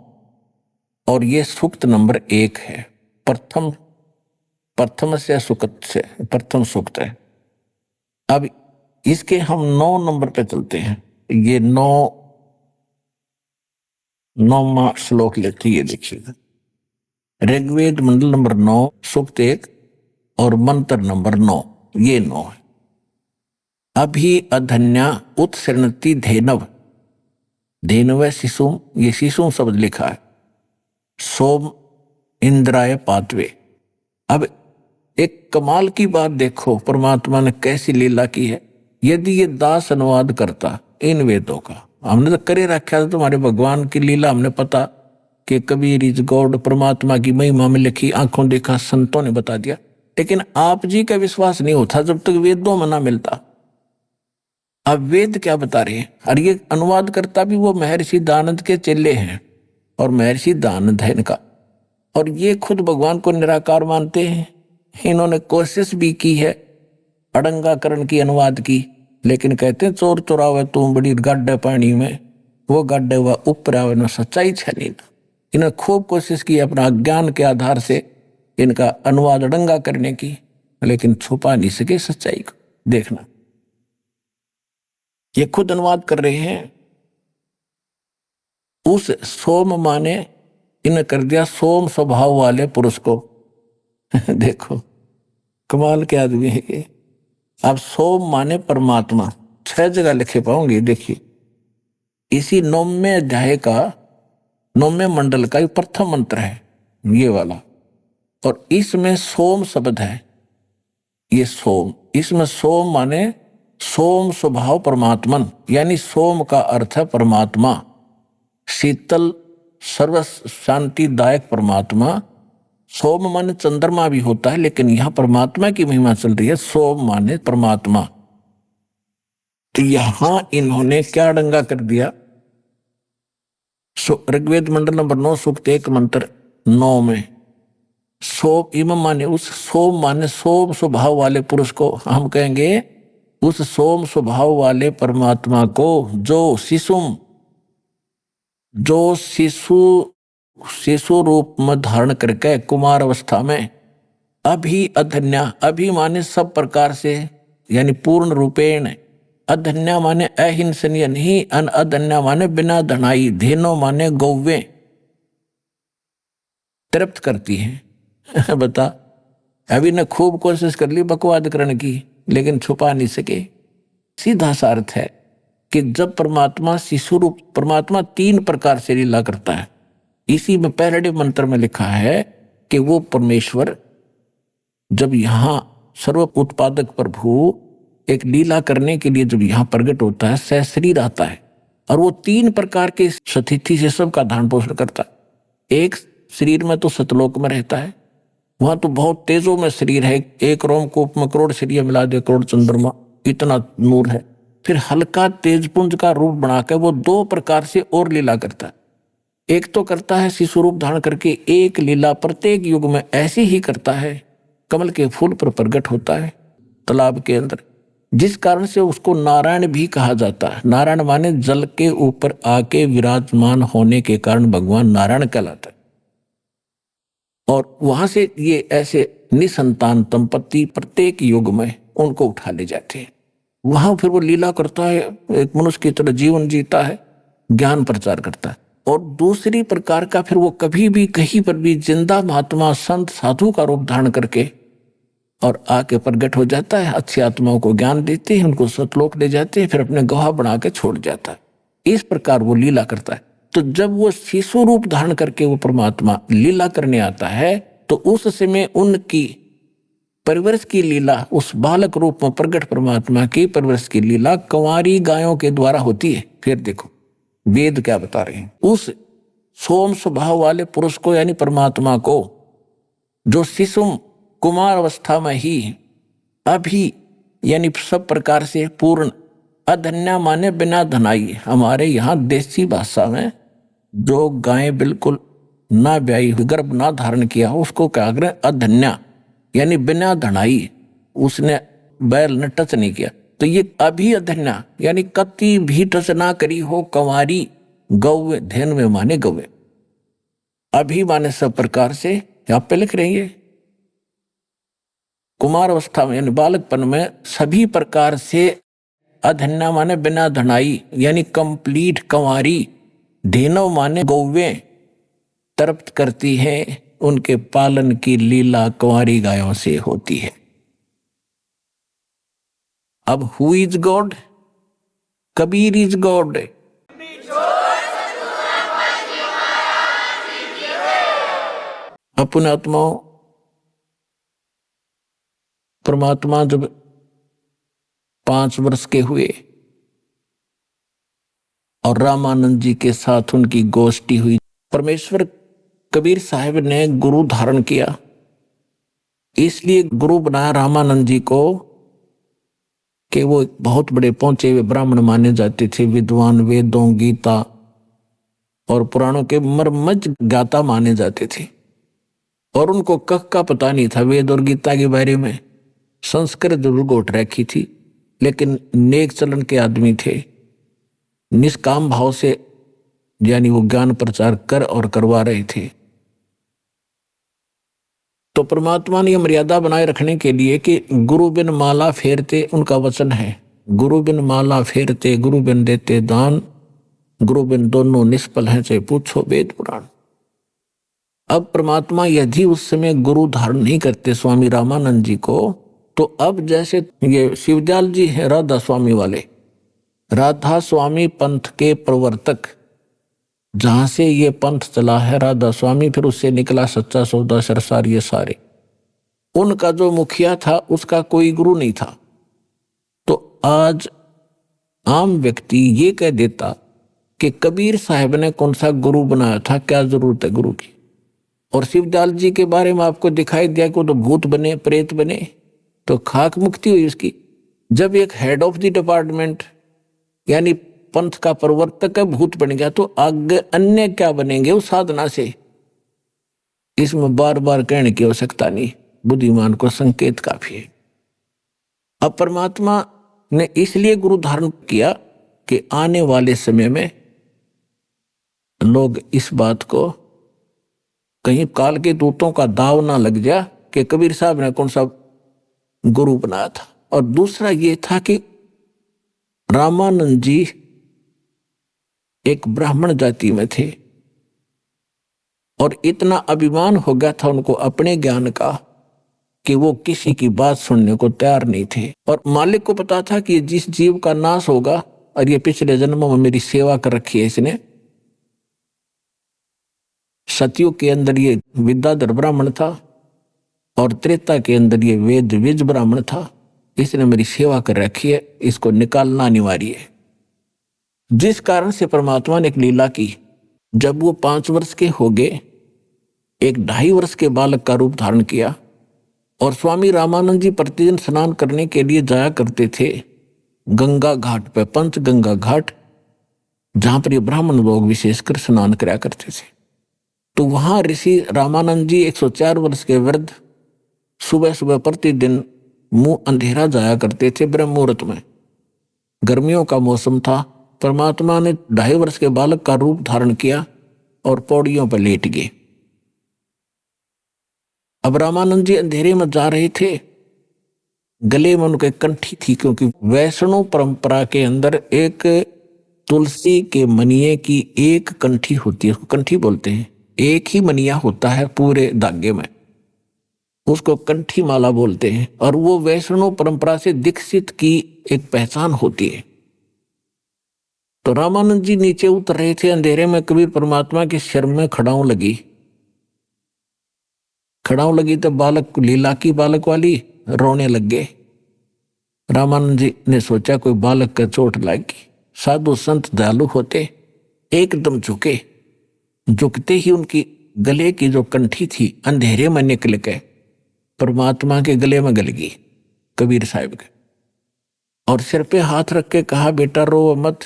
और ये सूक्त नंबर 1 है। प्रथम से सुक्त से प्रथम सूक्त है। अब इसके हम 9 नंबर पे चलते हैं। ये 9वां श्लोक लेते, ये देखिएगा। ऋग्वेद मंडल नंबर 9 सूक्त 1 और मंत्र नंबर 9, ये 9 है। अभी अधन्या उत्सृणति धेनव, धेनव है शिशु, ये शिशु शब्द लिखा है। सोम इंद्राय पातवे। अब एक कमाल की बात देखो, परमात्मा ने कैसी लीला की है। यदि ये दास अनुवाद करता इन वेदों का, हमने तो करे रखा था तुम्हारे भगवान की लीला, हमने पता कि कबीर इज गॉड, परमात्मा की महिमा में लिखी, आंखों देखा, संतों ने बता दिया। लेकिन आप जी का विश्वास नहीं होता जब तक वेदों में ना मिलता। अब वेद क्या बता रहे हैं? और ये अनुवाद करता भी वो महर्षि दानंद के चेले हैं, और महर्षि दानंद है इनका, और ये खुद भगवान को निराकार मानते हैं। इन्होंने कोशिश भी की है अड़ंगाकरण की, अनुवाद की, लेकिन कहते हैं चोर चोरावे तुम बड़ी गड्ढे पानी में, वो गड्ढे हुआ ऊपर आवे न सच्चाई छनी। इन्होंने खूब कोशिश की अपना अज्ञान के आधार से इनका अनुवाद अड़ंगा करने की, लेकिन छुपा नहीं सके सच्चाई को। देखना, ये खुद अनुवाद कर रहे हैं। उस सोम माने इन्हें कर दिया सोम स्वभाव वाले पुरुष को। देखो कमाल के आदमी है ये। अब सोम माने परमात्मा, 6 जगह लिखे पाओगे। देखिए इसी 9वें अध्याय का 9वें मंडल का प्रथम मंत्र है ये वाला, और इसमें सोम शब्द है। ये सोम, इसमें सोम माने सोम स्वभाव परमात्मन, यानी सोम का अर्थ है परमात्मा, शीतल सर्व शांतिदायक परमात्मा। सोम माने चंद्रमा भी होता है, लेकिन यहां परमात्मा की महिमा चल रही है। सोम माने परमात्मा। तो यहां इन्होंने क्या डंगा कर दिया? ऋग्वेद मंडल नंबर 9 सूक्त 1 मंत्र 9 में सोम इमम माने उस सोम माने सोम स्वभाव वाले पुरुष को हम कहेंगे उस सोम स्वभाव वाले परमात्मा को जो शिशु रूप में धारण करके कुमार अवस्था में अभी अधन्या, अभी माने सब प्रकार से यानी पूर्ण रूपेण, अधन्या माने अहिंसनीय नहीं, अधन्या माने बिना धनाई, धेनो माने गौवे तृप्त करती है। बता, अभी ने खूब कोशिश कर ली बकवाद करने की लेकिन छुपा नहीं सके। सीधा सा अर्थ है कि जब परमात्मा शिशु रूप, परमात्मा 3 प्रकार से लीला करता है। इसी में पहले मंत्र में लिखा है कि वो परमेश्वर जब यहाँ सर्व उत्पादक प्रभु एक लीला करने के लिए जब यहाँ प्रकट होता है, सहशरीर आता है और वो 3 प्रकार के स्थिति से सबका धारण पोषण करता है। एक शरीर में तो सतलोक में रहता है, वहां तो बहुत तेजों में शरीर है, 1 रोमकूप में करोड़ शरीर मिला दे करोड़ चंद्रमा, इतना नूर है। फिर हल्का तेजपुंज का रूप बनाकर वो 2 प्रकार से और लीला करता है। एक तो करता है शिशु रूप धारण करके एक लीला प्रत्येक युग में ऐसी ही करता है, कमल के फूल पर प्रकट होता है तालाब के अंदर, जिस कारण से उसको नारायण भी कहा जाता है। नारायण माने जल के ऊपर आके विराजमान होने के कारण भगवान नारायण कहलाता है। और वहां से ये ऐसे निसंतान दंपति प्रत्येक युग में उनको उठा ले जाते हैं। वहां फिर वो लीला करता है, एक मनुष्य की तरह जीवन जीता है, ज्ञान प्रचार करता है। और दूसरी प्रकार का फिर वो कभी भी कहीं पर भी जिंदा महात्मा संत साधु का रूप धारण करके और आके प्रकट हो जाता है, अच्छी आत्माओं को ज्ञान देते हैं, उनको सतलोक ले जाते हैं, फिर अपने गवाह बना के छोड़ जाता है। इस प्रकार वो लीला करता है। तो जब वो शिशु रूप धारण करके वो परमात्मा लीला करने आता है तो उस समय उनकी परवरिश की लीला, उस बालक रूप में प्रकट परमात्मा की परवरिश की लीला कंवारी गायों के द्वारा होती है। फिर देखो वेद क्या बता रहे हैं, उस सोम स्वभाव वाले पुरुष को यानी परमात्मा को जो शिशु कुमार अवस्था में ही अभी यानी सब प्रकार से पूर्ण, अधन्या माने बिना धनाई, हमारे यहाँ देसी भाषा में जो गाय बिल्कुल ना ब्याई गर्भ ना धारण किया हो उसको क्या करें, अधन्या यानी बिना धनाई, उसने बैल ने टच नहीं किया। तो ये अभी अधन्या यानी कति भी टच ना करी हो कंवारी गौवे, ध्यान में माने गौवे, अभी माने सब प्रकार से यहाँ पे लिख रही है कुमार अवस्था में यानी बालकपन में सभी प्रकार से, अधन्या माने बिना धनाई यानी कंप्लीट कंवारी, धेनव माने गौवे तृप्त करती है, उनके पालन की लीला कुंवारी गायों से होती है। अब who is God? Kabir is God. अपने आत्माओं परमात्मा जब 5 वर्ष के हुए और रामानंद जी के साथ उनकी गोष्ठी हुई, परमेश्वर कबीर साहब ने गुरु धारण किया, इसलिए गुरु बनाया रामानंद जी को कि वो बहुत बड़े पहुंचे हुए ब्राह्मण माने जाते थे, विद्वान, वेदों, गीता और पुराणों के मर्मज्ञ ज्ञाता माने जाते थे। और उनको कख का पता नहीं था वेद और गीता के बारे में, संस्कृत जरूर गोट रखी थी, लेकिन नेक चलन के आदमी थे, निष्काम भाव से यानी वो ज्ञान प्रचार कर और करवा रहे थे। तो परमात्मा ने मर्यादा बनाए रखने के लिए कि गुरु बिन माला फेरते, उनका वचन है, गुरु बिन माला फेरते गुरु बिन देते दान, गुरु बिन दोनों निष्फल हैं चाहे पूछो वेद पुराण। अब परमात्मा यदि उस समय गुरु धारण नहीं करते स्वामी रामानंद जी को, तो अब जैसे ये शिवदयाल जी हैं राधा स्वामी वाले, राधा स्वामी पंथ के प्रवर्तक, जहां से ये पंथ चला है राधा स्वामी, फिर उससे निकला सच्चा सौदा सरसार, ये सारे उनका जो मुखिया था उसका कोई गुरु नहीं था। तो आज आम व्यक्ति ये कह देता कि कबीर साहब ने कौन सा गुरु बनाया था, क्या जरूरत है गुरु की। और शिवदयाल जी के बारे में आपको दिखाई दिया कि वो तो भूत बने, प्रेत बने, तो खाक मुक्ति हुई उसकी। जब एक हेड ऑफ द डिपार्टमेंट यानी पंथ का प्रवर्तक है, भूत बन गया, तो आगे अन्य क्या बनेंगे उस साधना से? इसमें बार बार कहने की आवश्यकता नहीं, बुद्धिमान को संकेत काफी है। अब परमात्मा ने इसलिए गुरु धारण किया कि आने वाले समय में लोग इस बात को कहीं काल के दूतों का दाव ना लग जा कि कबीर साहब ने कौन सा गुरु बनाया था। और दूसरा ये था कि रामानंद जी एक ब्राह्मण जाति में थे और इतना अभिमान हो गया था उनको अपने ज्ञान का कि वो किसी की बात सुनने को तैयार नहीं थे। और मालिक को पता था कि जिस जीव का नाश होगा, और ये पिछले जन्मों में मेरी सेवा कर रखी है इसने, सतयुग के अंदर ये विद्याधर ब्राह्मण था और त्रेता के अंदर ये वेद विज ब्राह्मण था, इसने मेरी सेवा कर रखी है, इसको निकालना अनिवार्य है। जिस कारण से परमात्मा ने एक लीला की। जब वो 5 वर्ष के हो गए, एक 2.5 वर्ष के बालक का रूप धारण किया और स्वामी रामानंद जी प्रतिदिन स्नान करने के लिए जाया करते थे गंगा घाट पे, पंच गंगा घाट, जहां पर ये ब्राह्मण लोग विशेषकर स्नान कराया करते थे। तो वहां ऋषि रामानंद जी 104 वर्ष के वृद्ध सुबह सुबह प्रतिदिन मुंह अंधेरा जाया करते थे ब्रह्म मुहूर्त में। गर्मियों का मौसम था। परमात्मा ने 2.5 वर्ष के बालक का रूप धारण किया और पौड़ियों पर लेट गए। अब रामानंद जी अंधेरे में जा रहे थे, गले में उनके कंठी थी, क्योंकि वैष्णव परंपरा के अंदर एक तुलसी के मनिये की एक कंठी होती है, उसको कंठी बोलते हैं। एक ही मनिया होता है पूरे धागे में, उसको कंठी माला बोलते हैं। और वो वैष्णव परंपरा से दीक्षित की एक पहचान होती है। तो रामानंद जी नीचे उतर रहे थे अंधेरे में, कबीर परमात्मा के सिर में खड़ाऊ लगी तो बालक, लीला की बालक वाली, रोने लग गए। रामानंद जी ने सोचा कोई बालक का चोट लगी। साधु संत दयालु होते, एकदम झुकते ही उनकी गले की जो कंठी थी अंधेरे में निकल के परमात्मा के गले में गल गई, कबीर साहब के। और सिर पे हाथ रख के कहा, बेटा रो मत,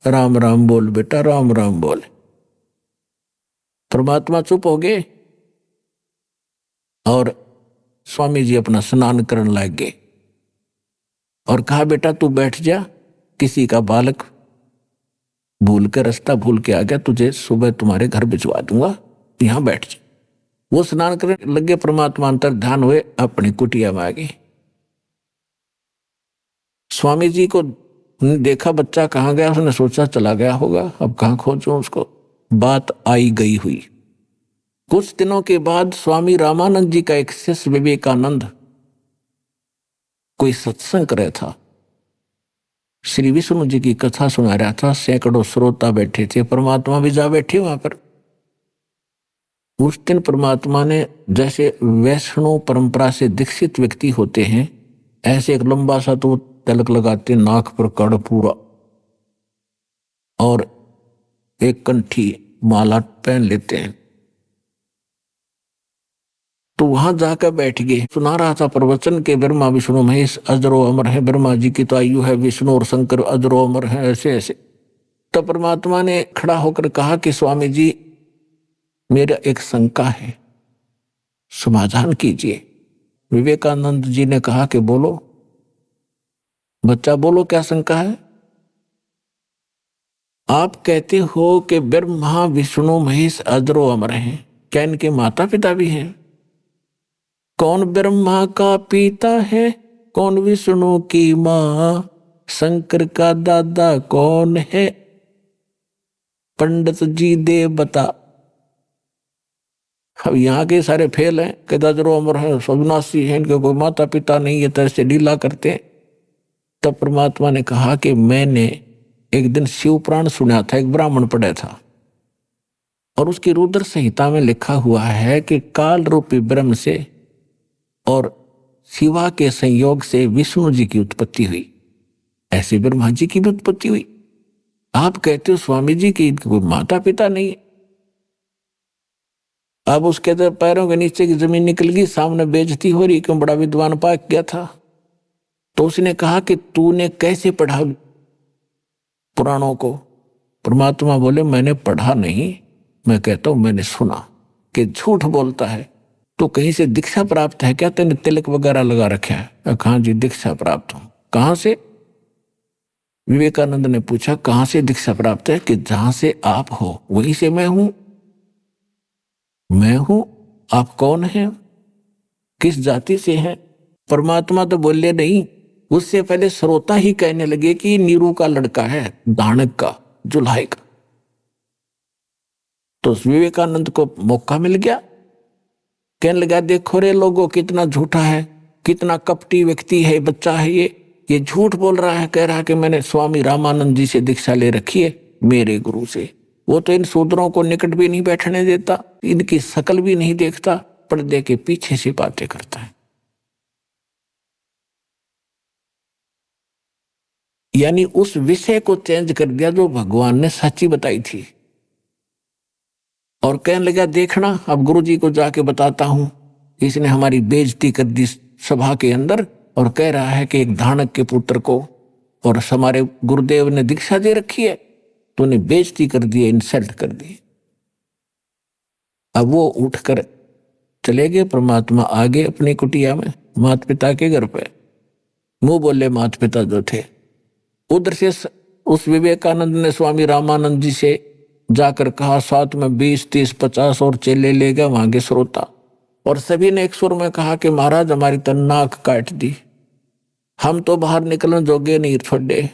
राम राम बोल बेटा, राम राम बोल। परमात्मा चुप हो गए और स्वामी जी अपना स्नान करने लग गए और कहा, बेटा तू बैठ जा, किसी का बालक भूल के, रास्ता भूल के आ गया, तुझे सुबह तुम्हारे घर भिजवा दूंगा, यहां बैठ जा। वो स्नान करने लगे, परमात्मा अंतर ध्यान हुए, अपनी कुटिया में आ गए। स्वामी जी को देखा बच्चा कहाँ गया, उसने सोचा चला गया होगा, अब कहाँ खोजूं उसको। बात आई गई हुई। कुछ दिनों के बाद स्वामी रामानंद जी का एक शिष्य विवेकानंद कोई सत्संग कर रहा था, श्री विष्णु जी की कथा सुना रहा था, सैकड़ों श्रोता बैठे थे, परमात्मा भी जा बैठे वहां पर। उस दिन परमात्मा ने, जैसे वैष्णव परंपरा से दीक्षित व्यक्ति होते हैं, ऐसे एक लंबा सा तो तिलक लगाते, नाक पर कड़ पूरा, और एक कंठी माला पहन लेते हैं। तो वहां जाकर बैठ गए। सुना रहा था प्रवचन के ब्रह्मा विष्णु महेश अजरो अमर है, ब्रह्मा जी की तो आयु है, विष्णु और शंकर अजरो अमर है, ऐसे ऐसे। तो परमात्मा ने खड़ा होकर कहा कि स्वामी जी, मेरा एक शंका है, समाधान कीजिए। विवेकानंद जी ने कहा कि बोलो बच्चा, बोलो क्या शंका है। आप कहते हो कि ब्रह्मा विष्णु महेश अजरो अमर हैं, क्या इनके माता पिता भी हैं? कौन ब्रह्मा का पिता है, कौन विष्णु की माँ, शंकर का दादा कौन है, पंडित जी दे बता। अब यहाँ के सारे फेल हैं, कि अजरो अमर है, अविनाशी है, इनके कोई माता पिता नहीं है, तरह से लीला करते हैं। तब परमात्मा ने कहा कि मैंने एक दिन शिव पुराण सुना था, एक ब्राह्मण पढ़ा था, और उसकी रुद्र संहिता में लिखा हुआ है कि काल रूपी ब्रह्म से और शिवा के संयोग से विष्णु जी की उत्पत्ति हुई, ऐसे ब्रह्मा जी की भी उत्पत्ति हुई। आप कहते हो स्वामी जी की कोई माता पिता नहीं है। अब उसके तो पैरों के नीचे की जमीन निकल गई, सामने बेइज्जती हो रही, क्यों बड़ा विद्वान पाक गया था। तो उसने कहा कि तूने कैसे पढ़ा? पुराणों को। परमात्मा बोले मैंने पढ़ा नहीं, मैं कहता हूं मैंने सुना कि झूठ बोलता है। तो कहीं से दीक्षा प्राप्त है क्या? तेने तिलक वगैरह लगा रखा है? कहाँ जी दीक्षा प्राप्त हूं। कहां से? विवेकानंद ने पूछा कहां से दीक्षा प्राप्त है? कि जहां से आप हो वहीं से मैं हूं। मैं हूं, आप कौन हैं, किस जाति से हैं? परमात्मा तो बोले नहीं, उससे पहले श्रोता ही कहने लगे कि नीरू का लड़का है, दानक का, जुल्हाई का। तो विवेकानंद को मौका मिल गया, कहने लगा देखो रे लोगों कितना झूठा है, कितना कपटी व्यक्ति है, बच्चा है ये झूठ बोल रहा है, कह रहा है कि मैंने स्वामी रामानंद जी से दीक्षा ले रखी है, मेरे गुरु से। वो तो इन शूद्रों को निकट भी नहीं बैठने देता, इनकी शकल भी नहीं देखता, पर्दे के पीछे से बातें करता है। यानी उस विषय को चेंज कर दिया जो भगवान ने सच्ची बताई थी। और कहने लगा देखना अब गुरुजी को जाके बताता हूं, इसने हमारी बेइज्जती कर दी सभा के अंदर, और कह रहा है कि एक धानक के पुत्र को और हमारे गुरुदेव ने दीक्षा दे रखी है, तो उन्हें बेइज्जती कर दी, इंसल्ट कर दी। अब वो उठकर चले गए, परमात्मा आगे अपनी कुटिया में माता पिता के घर पे। मुंह बोले माता पिता जो थे। उधर से उस विवेकानंद ने स्वामी रामानंद जी से जाकर कहा साथ में 20, 30, 50 और चेले ले गए वहां के श्रोता, और सभी ने एक सुर में कहा कि महाराज हमारी तो नाक काट दी, हम तो बाहर निकलने जोगे नहीं छोड़े।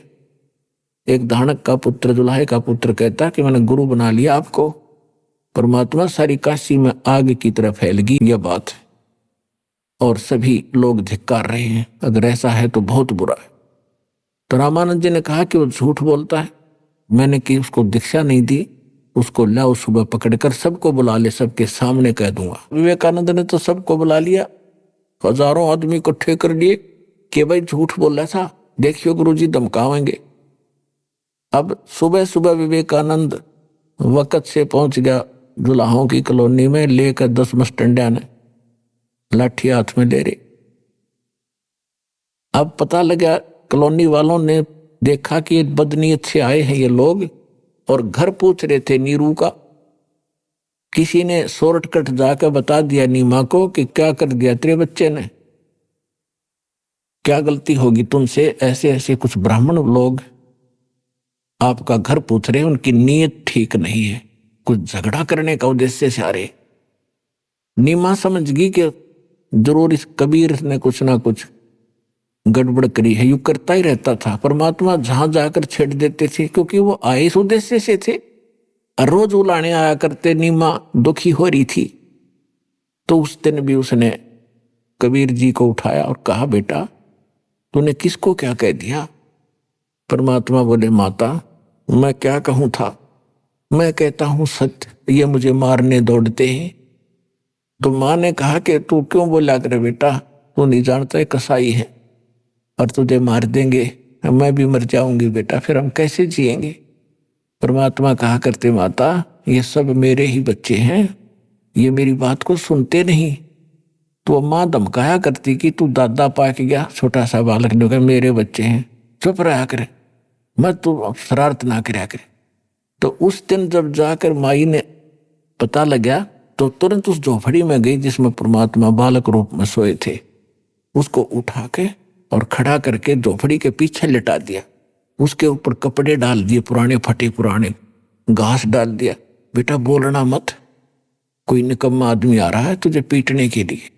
एक धानक का पुत्र, जुल्हाई का पुत्र कहता कि मैंने गुरु बना लिया आपको। परमात्मा सारी काशी में आग की तरह फैल गई यह बात, और सभी लोग धिक्कार रहे हैं, अगर ऐसा है तो बहुत बुरा है। तो रामानंद जी ने कहा कि वो झूठ बोलता है, मैंने कि उसको दीक्षा नहीं दी, उसको लाओ सुबह पकड़कर सबको बुला ले, सबके सामने कह दूंगा। विवेकानंद ने तो सबको बुला लिया, हजारों आदमी इकट्ठे कर लिए कि भाई झूठ बोल रहा था, देखियो गुरुजी धमकावेंगे। अब सुबह सुबह विवेकानंद वक्त से पहुंच गया जुलाहों की कॉलोनी में, लेकर 10 मस्टंडिया ने लाठी हाथ में ले रहे। अब पता लगा, कॉलोनी वालों ने देखा कि ये बदनीयत से आए हैं ये लोग, और घर पूछ रहे थे नीरू का। किसी ने शॉर्टकट जाकर बता दिया नीमा को कि क्या कर दिया तेरे बच्चे ने, क्या गलती होगी तुमसे, ऐसे ऐसे कुछ ब्राह्मण लोग आपका घर पूछ रहे हैं, उनकी नीयत ठीक नहीं है, कुछ झगड़ा करने का उद्देश्य से आ रहे। नीमा समझ गई कि जरूर इस कबीर ने कुछ ना कुछ गड़बड़ करी है, यू करता ही रहता था। परमात्मा जहां जाकर छेड़ देते थे, क्योंकि वो आए इस उद्देश्य से थे, रोज उलाने आया करते। नीमा दुखी हो रही थी, तो उस दिन भी उसने कबीर जी को उठाया और कहा बेटा तूने किसको क्या कह दिया? परमात्मा बोले माता मैं क्या कहूं था, मैं कहता हूं सत्य, ये मुझे मारने दौड़ते हैं। तो मां ने कहा कि तू क्यों बोला करे बेटा, तू नहीं जानता है कसाई है और तुझे मार देंगे, मैं भी मर जाऊंगी बेटा, फिर हम कैसे जिएंगे? परमात्मा कहा करते माता ये सब मेरे ही बच्चे हैं, ये मेरी बात को सुनते नहीं। तो माँ धमकाया करती कि तू दादा पाक गया, छोटा सा बालक ने कहा मेरे बच्चे हैं, चुप रहा करे, मत तू शरारत ना कराया करे। तो उस दिन जब जाकर माई ने पता लगा तो तुरंत उस झोपड़ी में गई जिसमें परमात्मा बालक रूप में सोए थे, उसको उठा के और खड़ा करके झोपड़ी के पीछे लिटा दिया, उसके ऊपर कपड़े डाल दिए, पुराने फटे पुराने घास डाल दिया। बेटा बोलना मत, कोई निकम्मा आदमी आ रहा है तुझे पीटने के लिए।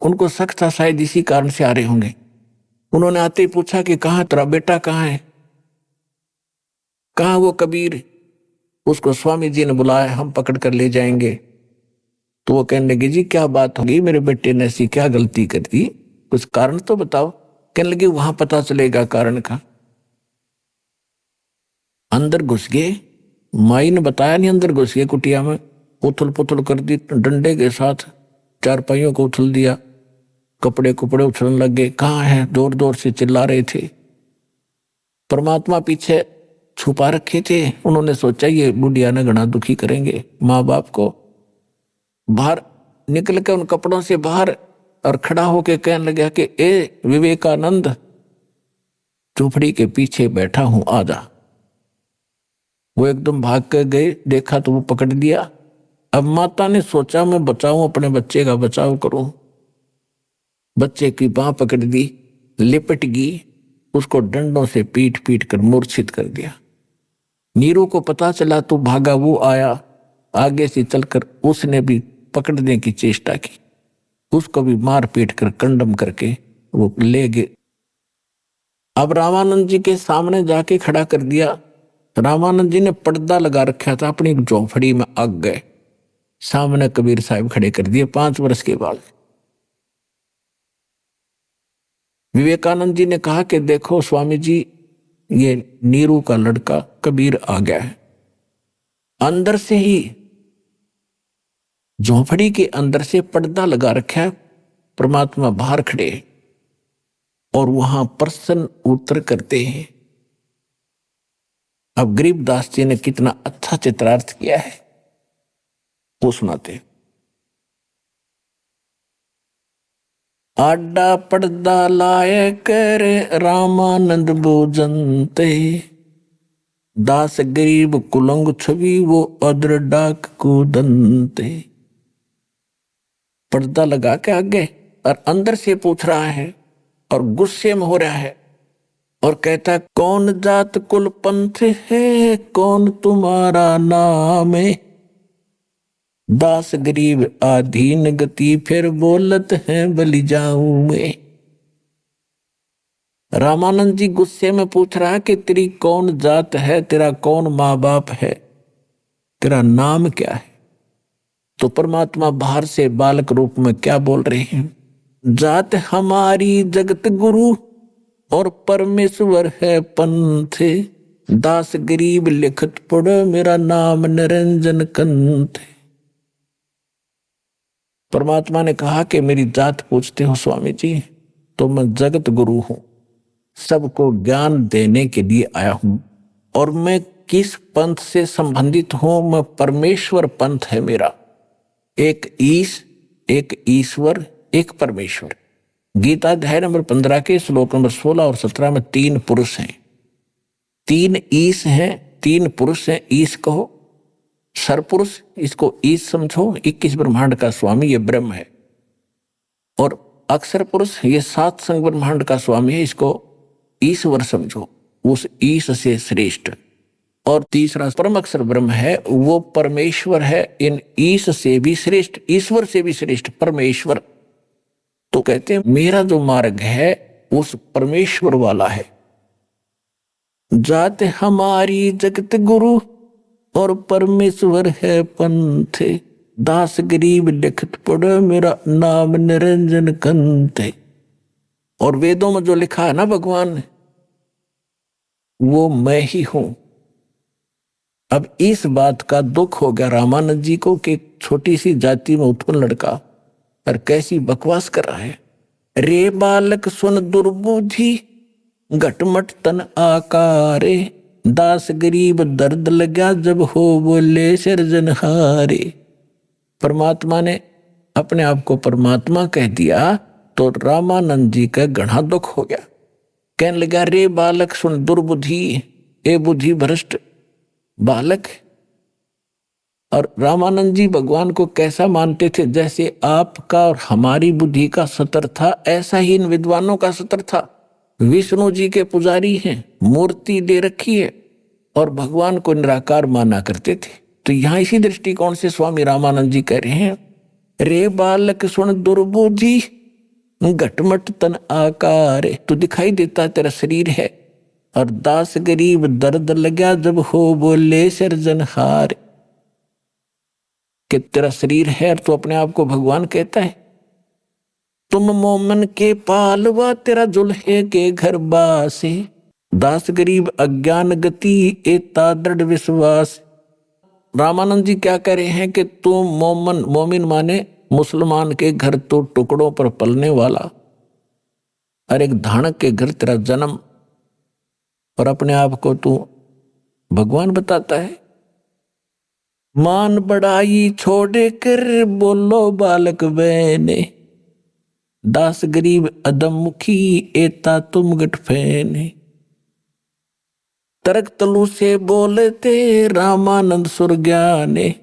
उनको शक था शायद इसी कारण से आ रहे होंगे। उन्होंने आते ही पूछा कि कहाँ तेरा बेटा, कहाँ है, कहाँ वो कबीर? उसको स्वामी जी ने बुलाया, हम पकड़ कर ले जाएंगे। तो वो कहने लगे जी क्या बात होगी, मेरे बेटे ने ऐसी क्या गलती कर दी, कुछ कारण तो बताओ। कहने लगे वहां पता चलेगा कारण का। अंदर घुस गए, माई ने बताया नहीं, अंदर घुस गए कुटिया में, उथल पुथल कर दी, डंडे के साथ चारपाइयों को उछल दिया, कपड़े कुपड़े उछलने लग गए। कहाँ है, जोर जोर से चिल्ला रहे थे। परमात्मा पीछे छुपा रखे थे, उन्होंने सोचा ये बुढ़िया ने घना दुखी करेंगे माँ बाप को। बाहर निकल के उन कपड़ों से बाहर और खड़ा होके कहने लगा कि ए विवेकानंद, झोपड़ी के पीछे बैठा हूं, आजा। वो एकदम भाग कर गए, देखा तो वो पकड़ दिया। अब माता ने सोचा मैं बचाऊं, अपने बच्चे का बचाव करूं। बच्चे की बांह पकड़ दी, लिपट गई, उसको डंडों से पीट पीट कर मूर्छित कर दिया। नीरू को पता चला तो भागा, वो आया आगे से चलकर, उसने भी पकड़ने की चेष्टा की, उसको भी मार पीट कर कंडम करके वो ले गए। अब रामानंद जी के सामने जाके खड़ा कर दिया। रामानंद जी ने पर्दा लगा रखा था, अपनी झोपड़ी में आग गए, सामने कबीर साहब खड़े कर दिए 5 वर्ष के बाद। विवेकानंद जी ने कहा कि देखो स्वामी जी, ये नीरू का लड़का कबीर आ गया है। अंदर से ही झोपड़ी के अंदर से पर्दा लगा रखा है, परमात्मा बाहर खड़े और वहां प्रसन्न उत्तर करते हैं। अब गरीबदास जी ने कितना अच्छा चित्रार्थ किया है वो सुनाते। आडा पर्दा लाए कर रामानंद भोजनते, दास गरीब कुलंग छवि वो अद्र डाक को दंते। पर्दा लगा के आगे और अंदर से पूछ रहा है और गुस्से में हो रहा है और कहता है, कौन जात कुल पंथ है, कौन तुम्हारा नाम है। दास गरीब आधीन गति, फिर बोलत है बलि जाऊं मैं। रामानंद जी गुस्से में पूछ रहा है कि तेरी कौन जात है, तेरा कौन माँ बाप है, तेरा नाम क्या है। तो परमात्मा बाहर से बालक रूप में क्या बोल रहे हैं, जात हमारी जगत गुरु और परमेश्वर है पंथ, दास गरीब लिखत पढ़ मेरा नाम निरंजन कंथ। परमात्मा ने कहा कि मेरी जात पूछते हो स्वामी जी, तो मैं जगत गुरु हूं, सबको ज्ञान देने के लिए आया हूं। और मैं किस पंथ से संबंधित हूं, मैं परमेश्वर पंथ है मेरा। एक ईश, एक ईश्वर, एक परमेश्वर। गीता अध्याय नंबर 15 के श्लोक नंबर 16 और 17 में 3 पुरुष हैं, 3 ईश हैं, 3 पुरुष हैं। ईश कहो, सरपुरुष इसको ईश समझो, 21 ब्रह्मांड का स्वामी ये ब्रह्म है। और अक्षर पुरुष ये 7 संग ब्रह्मांड का स्वामी है, इसको ईश्वर समझो, उस ईश से श्रेष्ठ। और तीसरा परम अक्षर ब्रह्म है, वो परमेश्वर है, इन ईश से भी श्रेष्ठ, ईश्वर से भी श्रेष्ठ परमेश्वर। तो कहते हैं मेरा जो मार्ग है उस परमेश्वर वाला है। जात हमारी जगत गुरु और परमेश्वर है पंथ, दास गरीब लिखत पढ़ मेरा नाम निरंजन कंथ। और वेदों में जो लिखा है ना भगवान ने, वो मैं ही हूं। अब इस बात का दुख हो गया रामानंद जी को कि छोटी सी जाति में उत्पन्न लड़का और कैसी बकवास कर रहा है। रे बालक सुन दुर्बुद्धि, घटमट तन आकारे, दास गरीब दर्द लगा जब हो बोले सिरजनहारे। परमात्मा ने अपने आप को परमात्मा कह दिया तो रामानंद जी का घना दुख हो गया। कहने लगा रे बालक सुन दुर्बुद्धि, ए बुद्धि भ्रष्ट बालक। और रामानंद जी भगवान को कैसा मानते थे, जैसे आपका और हमारी बुद्धि का सतर था, ऐसा ही इन विद्वानों का सतर था। विष्णु जी के पुजारी हैं, मूर्ति ले रखी है और भगवान को निराकार माना करते थे। तो यहां इसी दृष्टिकोण से स्वामी रामानंद जी कह रहे हैं, रे बालक सुन दुर्बुद्धि, घटमट तन आकार, तो दिखाई देता तेरा शरीर है, और दास गरीब दर्द लगा जब हो बोले सिरजनहार, कि तेरा शरीर है और तो अपने आप को भगवान कहता है। तुम मोमन के पालवा, तेरा जुल्हे के घर बासे, दास गरीब अज्ञान गति एता दृढ़ विश्वास। रामानंद जी क्या कह रहे हैं कि तुम मोमन, मोमिन माने मुसलमान के घर तो टुकड़ों पर पलने वाला, और एक धानक के घर तेरा जन्म, और अपने आप को तू भगवान बताता है। मान बढ़ाई छोड़े कर बोलो बालक बहने, दास गरीब अदम मुखी एता तुम गठ फैने। तरक तलु से बोलते रामानंद सुरज्ञाने,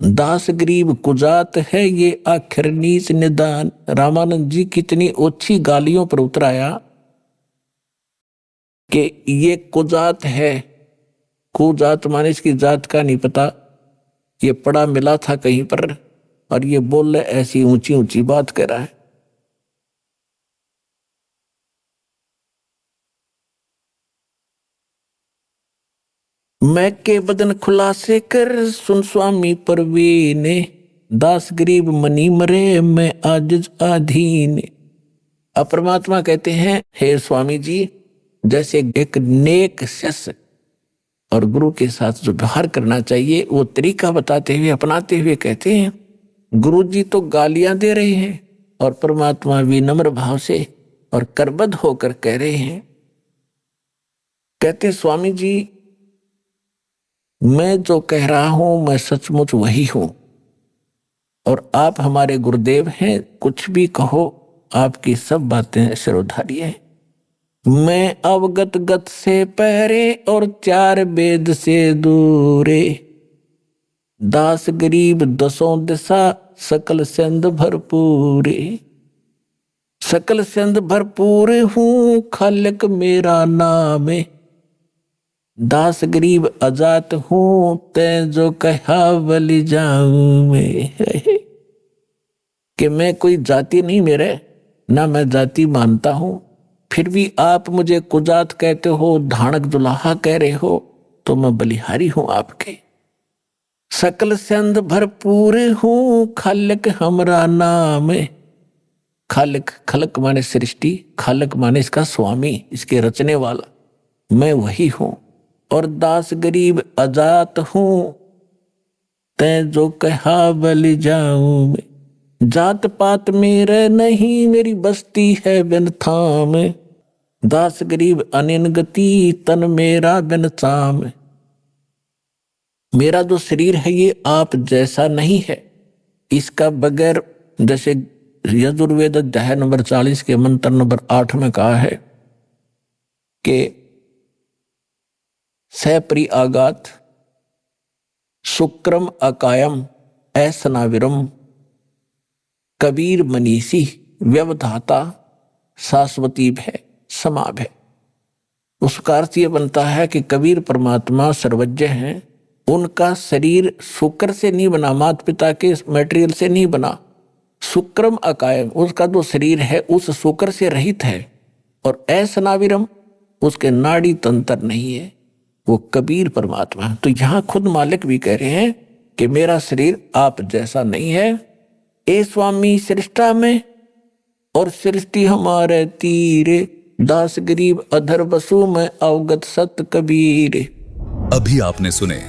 दास गरीब कुजात है ये आखिर नीच निदान। रामानंद जी कितनी ओछी गालियों पर उतराया कि ये कुजात है। कुजात माने इसकी जात का नहीं पता, ये पढ़ा मिला था कहीं पर और ये बोल ऐसी ऊंची ऊंची बात कह रहा है। मैं के बदन खुलासे कर सुन स्वामी परवीने, दास गरीब मनी मरे मैं आजिज अधीन। अब परमात्मा कहते हैं हे स्वामी जी, जैसे एक नेक शिष्य और गुरु के साथ जो व्यवहार करना चाहिए वो तरीका बताते हुए अपनाते हुए कहते हैं, गुरु जी तो गालियां दे रहे हैं और परमात्मा विनम्र भाव से और करबद्ध होकर कह रहे हैं, कहते स्वामी जी मैं जो कह रहा हूं मैं सचमुच वही हूं और आप हमारे गुरुदेव हैं, कुछ भी कहो आपकी सब बातें सिरोधारी है। मैं अवगत गत से पहरे और चार वेद से दूरे, दास गरीब दसों दिशा सकल सिंध भरपूरे। सकल सिंध भरपूर हूं खालिक मेरा नाम है, दास गरीब अजात हूं तै जो कहा बलि जाऊं मैं। कि मैं कोई जाति नहीं मेरे, ना मैं जाति मानता हूं, फिर भी आप मुझे कुजात कहते हो, धानक दुल्हा कह रहे हो, तो मैं बलिहारी हूं आपके। सकल सिंध भरपूर हूं खालिक हमरा नाम है। खालिक, खलक माने सृष्टि, खालिक माने इसका स्वामी, इसके रचने वाला, मैं वही हूं। और दास गरीब अजात हूं तै जो कहा बलि जाऊं मैं। जात पात मेरे नहीं मेरी बस्ती है बिन थाम, दास गरीब अनिन गति तन मेरा बिन चाम। मेरा जो शरीर है ये आप जैसा नहीं है, इसका बगैर, जैसे यजुर्वेद अध्याय नंबर 40 के मंत्र नंबर 8 में कहा है कि सपरि आगात शुक्रम अकायम ऐसनाविरम कबीर मनीषी व्यवधाता शाश्वती भय समाभय। उसका अर्थ ये बनता है कि कबीर परमात्मा सर्वज्ञ हैं, उनका शरीर शुक्र से नहीं बना, माता पिता के मटेरियल से नहीं बना। शुक्रम अकायम, उसका जो शरीर है उस शुक्र से रहित है, और ऐसनाविरम, उसके नाड़ी तंत्र नहीं है, वो कबीर परमात्मा है। तो यहां खुद मालिक भी कह रहे हैं कि मेरा शरीर आप जैसा नहीं है। ए स्वामी सृष्टा में और सृष्टि हमारे तीरे, दास गरीब अधर बसु में अवगत सत कबीर।
अभी आपने सुने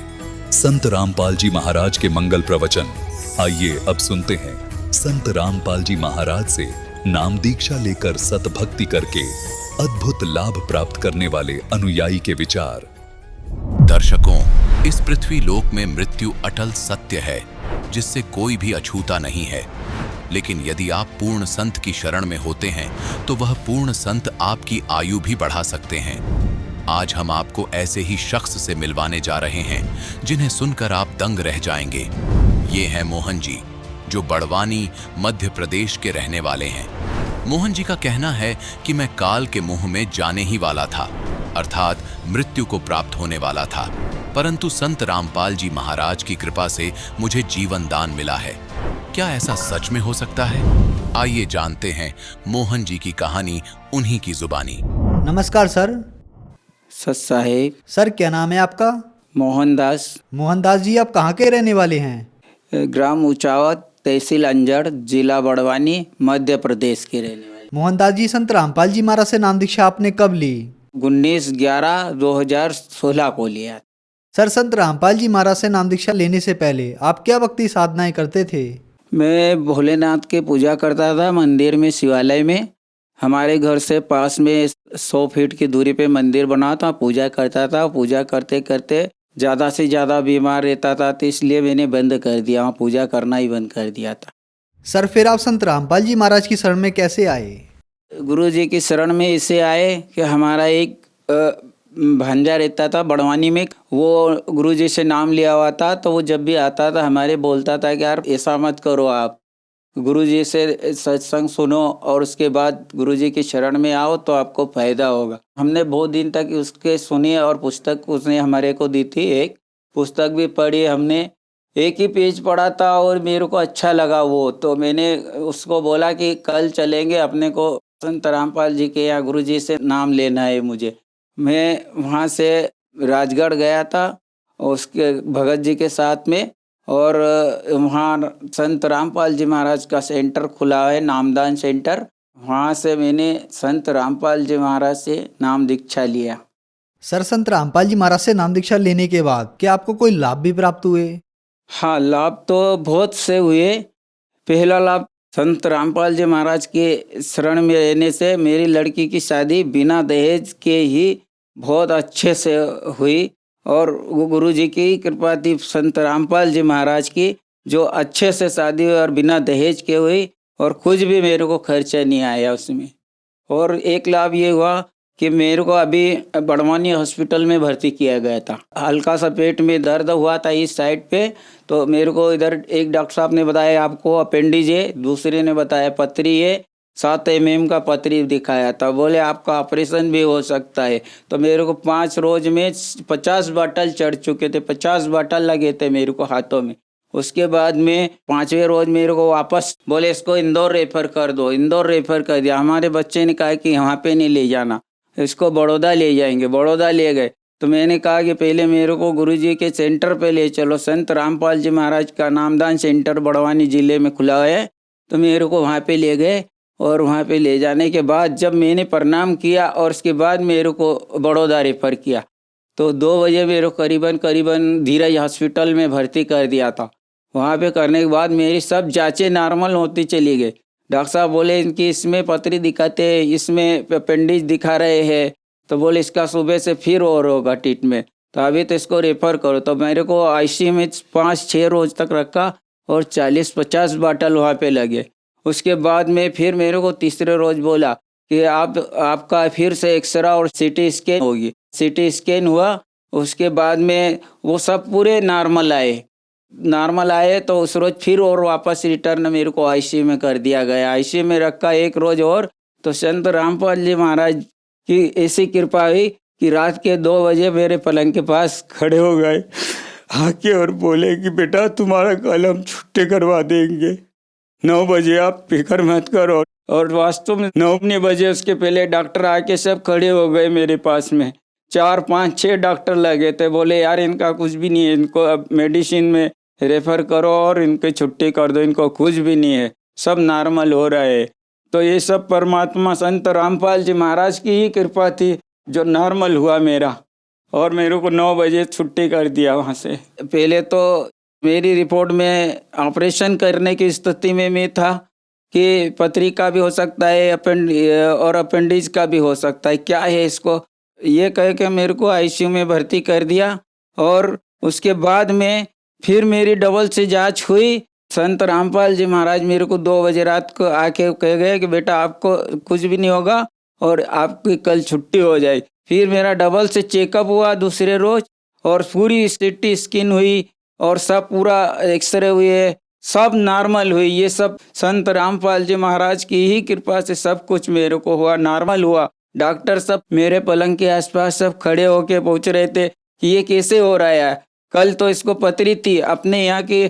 संत रामपाल जी महाराज के मंगल प्रवचन। आइए अब सुनते हैं संत रामपाल जी महाराज से नाम दीक्षा लेकर सतभक्ति करके अद्भुत लाभ प्राप्त करने वाले अनुयायी के विचार।
दर्शकों, इस पृथ्वी लोक में मृत्यु अटल सत्य है जिससे कोई भी अछूता नहीं है। लेकिन यदि आप पूर्ण संत की शरण में होते हैं तो वह पूर्ण संत आपकी आयु भी बढ़ा सकते हैं। आज हम आपको ऐसे ही शख्स से मिलवाने जा रहे हैं जिन्हें सुनकर आप दंग रह जाएंगे। ये हैं मोहन जी, जो बड़वानी मध्य प्रदेश के रहने वाले हैं। मोहन जी का कहना है कि मैं काल के मुंह में जाने ही वाला था, अर्थात मृत्यु को प्राप्त होने वाला था, परंतु संत रामपाल जी महाराज की कृपा से मुझे जीवन दान मिला है। क्या ऐसा सच में हो सकता है? आइए जानते हैं मोहन जी की कहानी उन्हीं की जुबानी।
नमस्कार सर।
सत साहेब।
सर क्या नाम है आपका?
मोहनदास।
मोहनदास जी, आप कहाँ के रहने वाले हैं?
ग्राम ऊंचावत, तहसील अंजड़, जिला बड़वानी, मध्य प्रदेश के रहने वाले।
मोहनदास जी, संत रामपाल जी महाराज से नाम दीक्षा आपने कब ली?
19/11/2016 को लिया।
सर, संत रामपाल जी महाराज से नाम दीक्षा लेने से पहले आप क्या भक्ति साधनाएं करते थे?
मैं भोलेनाथ के पूजा करता था मंदिर में, शिवालय में। हमारे घर से पास में 100 फीट की दूरी पे मंदिर बना था, पूजा करता था। पूजा करते करते ज़्यादा से ज़्यादा बीमार रहता था, तो इसलिए मैंने बंद कर दिया, वहाँ पूजा करना ही बंद कर दिया था।
सर, फिर आप संत रामपाल जी महाराज की शरण में कैसे आए?
गुरु जी की शरण में इससे आए कि हमारा एक भांजा रहता था बड़वानी में, वो गुरुजी से नाम लिया हुआ था, तो वो जब भी आता था हमारे बोलता था कि यार ऐसा मत करो, आप गुरुजी से सत्संग सुनो और उसके बाद गुरुजी की शरण में आओ तो आपको फायदा होगा। हमने बहुत दिन तक उसके सुनी और पुस्तक उसने हमारे को दी थी, एक पुस्तक भी पढ़ी हमने। एक ही पेज पढ़ा था और मेरे को अच्छा लगा वो, तो मैंने उसको बोला कि कल चलेंगे, अपने को संत रामपाल जी के यहाँ गुरुजी से नाम लेना है मुझे। मैं वहाँ से राजगढ़ गया था उसके भगत जी के साथ में, और वहाँ संत रामपाल जी महाराज का सेंटर खुला है, नामदान सेंटर। वहाँ से मैंने संत रामपाल जी महाराज से नाम दीक्षा लिया।
सर, संत रामपाल जी महाराज से नाम दीक्षा लेने के बाद क्या आपको कोई लाभ भी प्राप्त हुए?
हाँ, लाभ तो बहुत से हुए। पहला लाभ, संत रामपाल जी महाराज के शरण में रहने से मेरी लड़की की शादी बिना दहेज के ही बहुत अच्छे से हुई, और गुरु जी की कृपा थी, संत रामपाल जी महाराज की, जो अच्छे से शादी हुई और बिना दहेज के हुई, और कुछ भी मेरे को खर्चा नहीं आया उसमें। और एक लाभ ये हुआ कि मेरे को अभी बड़वानी हॉस्पिटल में भर्ती किया गया था। हल्का सा पेट में दर्द हुआ था इस साइड पे, तो मेरे को इधर एक डॉक्टर साहब ने बताया आपको अपेंडिज है, दूसरे ने बताया पथरी है, 7 mm का पथरी दिखाया था। बोले आपका ऑपरेशन भी हो सकता है। तो मेरे को 5 रोज में 50 बॉटल चढ़ चुके थे, 50 बॉटल लगे थे मेरे को हाथों में। उसके बाद में 5वें रोज मेरे को वापस बोले इसको इंदौर रेफर कर दो। इंदौर रेफर कर दिया। हमारे बच्चे ने कहा कि यहाँ पे नहीं ले जाना, इसको बड़ौदा ले जाएंगे। बड़ौदा ले गए। तो मैंने कहा कि पहले मेरे को गुरुजी के सेंटर पे ले चलो, संत रामपाल जी महाराज का नामदान सेंटर बड़वानी जिले में खुला है। तो मेरे को वहाँ पे ले गए, और वहाँ पे ले जाने के बाद जब मैंने प्रणाम किया और उसके बाद मेरे को बड़ौदा रेफर किया, तो 2 बजे मेरे को करीबन धीरज हॉस्पिटल में भर्ती कर दिया था। वहाँ पे करने के बाद मेरी सब जांचें नॉर्मल होती चली गई। डॉक्टर साहब बोले इनकी इसमें पथरी दिखाते हैं, इसमें अपेंडिज दिखा रहे हैं, तो बोले इसका सुबह से फिर और होगा ट्रीटमेंट, तो अभी तो इसको रेफर करो। तो मेरे को आईसीयू में 5-6 रोज तक रखा और 40-50 बॉटल वहाँ पे लगे। उसके बाद में फिर मेरे को तीसरे रोज बोला कि आपका फिर से एक्सरे और सीटी स्कैन होगी। सीटी स्कैन हुआ, उसके बाद में वो सब पूरे नॉर्मल आए तो उस रोज फिर और वापस रिटर्न मेरे को आईसीयू में कर दिया गया। आईसीयू में रखा 1 रोज और, तो संत रामपाल जी महाराज की ऐसी कृपा हुई कि रात के 2 बजे मेरे पलंग के पास खड़े हो गए आके और बोले कि बेटा तुम्हारा कल हम छुट्टी करवा देंगे, 9 बजे आप फिक्र मत करो। और वास्तव में 9 बजे उसके पहले डॉक्टर आके सब खड़े हो गए मेरे पास में। 4-5-6 डॉक्टर लगे थे, बोले यार इनका कुछ भी नहीं है, इनको अब मेडिसिन में रेफर करो और इनकी छुट्टी कर दो, इनको कुछ भी नहीं है, सब नॉर्मल हो रहा है। तो ये सब परमात्मा संत रामपाल जी महाराज की ही कृपा थी जो नॉर्मल हुआ मेरा, और मेरे को 9 बजे छुट्टी कर दिया वहाँ से। पहले तो मेरी रिपोर्ट में ऑपरेशन करने की स्थिति में मैं था कि पथरी का भी हो सकता है और अपेंडिज का भी हो सकता है, क्या है इसको, ये कह के मेरे को आईसीयू में भर्ती कर दिया। और उसके बाद में फिर मेरी डबल से जांच हुई। संत रामपाल जी महाराज मेरे को 2 बजे रात को आके कह गए कि बेटा आपको कुछ भी नहीं होगा और आपकी कल छुट्टी हो जाए। फिर मेरा डबल से चेकअप हुआ दूसरे रोज, और पूरी सीटी स्कैन हुई और सब पूरा एक्सरे हुए, सब नॉर्मल हुई। ये सब संत रामपाल जी महाराज की ही कृपा से सब कुछ मेरे को हुआ, नॉर्मल हुआ। डॉक्टर सब मेरे पलंग के आसपास सब खड़े होके पूछ रहे थे कि ये कैसे हो रहा है। कल तो इसको पथरी थी, अपने यहाँ की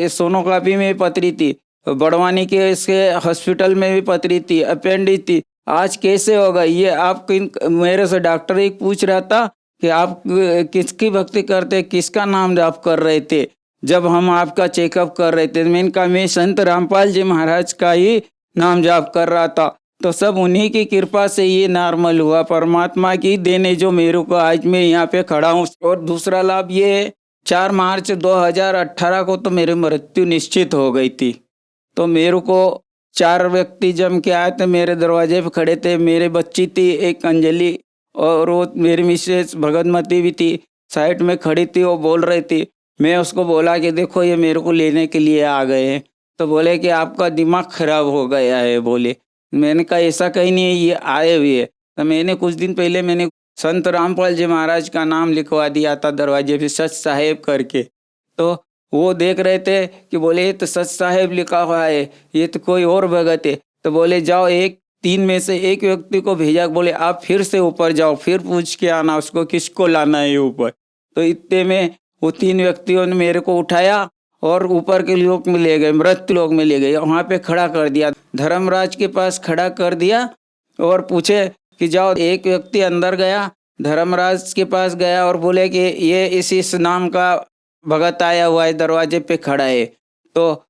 सोनोग्राफी में पथरी थी, बड़वानी के इसके हॉस्पिटल में भी पथरी थी, अपेंडिज थी, आज कैसे होगा ये। आप मेरे से डॉक्टर एक पूछ रहा था कि आप किसकी भक्ति करते, किसका नाम जाप कर रहे थे जब हम आपका चेकअप कर रहे थे। मैंने कहा मैं संत रामपाल जी महाराज का ही नाम जाप कर रहा था। तो सब उन्हीं की कृपा से ये नॉर्मल हुआ, परमात्मा की देने जो मेरे को आज मैं यहाँ पे खड़ा हूँ। और दूसरा लाभ ये, 4 मार्च 2018 को तो मेरी मृत्यु निश्चित हो गई थी। तो मेरे को 4 व्यक्ति जम के आए थे, मेरे दरवाजे पे खड़े थे। मेरे बच्ची थी एक अंजलि, और वो मेरी मिसेस भगतमती भी थी, साइड में खड़ी थी, वो बोल रही थी। मैं उसको बोला कि देखो ये मेरे को लेने के लिए आ गए हैं। तो बोले कि आपका दिमाग खराब हो गया है बोले। मैंने कहा ऐसा कहीं नहीं है, ये आए हुए है। तो मैंने कुछ दिन पहले मैंने संत रामपाल जी महाराज का नाम लिखवा दिया था दरवाजे पे, सच साहेब करके। तो वो देख रहे थे कि बोले ये तो सच साहेब लिखा हुआ है, ये तो कोई और भगत है। तो बोले जाओ 3 में से एक व्यक्ति को भेजा, बोले आप फिर से ऊपर जाओ, फिर पूछ के आना उसको किसको लाना है ऊपर। तो इतने में वो 3 व्यक्तियों ने मेरे को उठाया और ऊपर के लोक में ले गए, मृत्यु लोक में ले गए। वहाँ पे खड़ा कर दिया, धर्मराज के पास खड़ा कर दिया और पूछे कि जाओ। एक व्यक्ति अंदर गया, धर्मराज के पास गया और बोले कि ये इस नाम का भगत आया हुआ है, दरवाजे पे खड़ा है, तो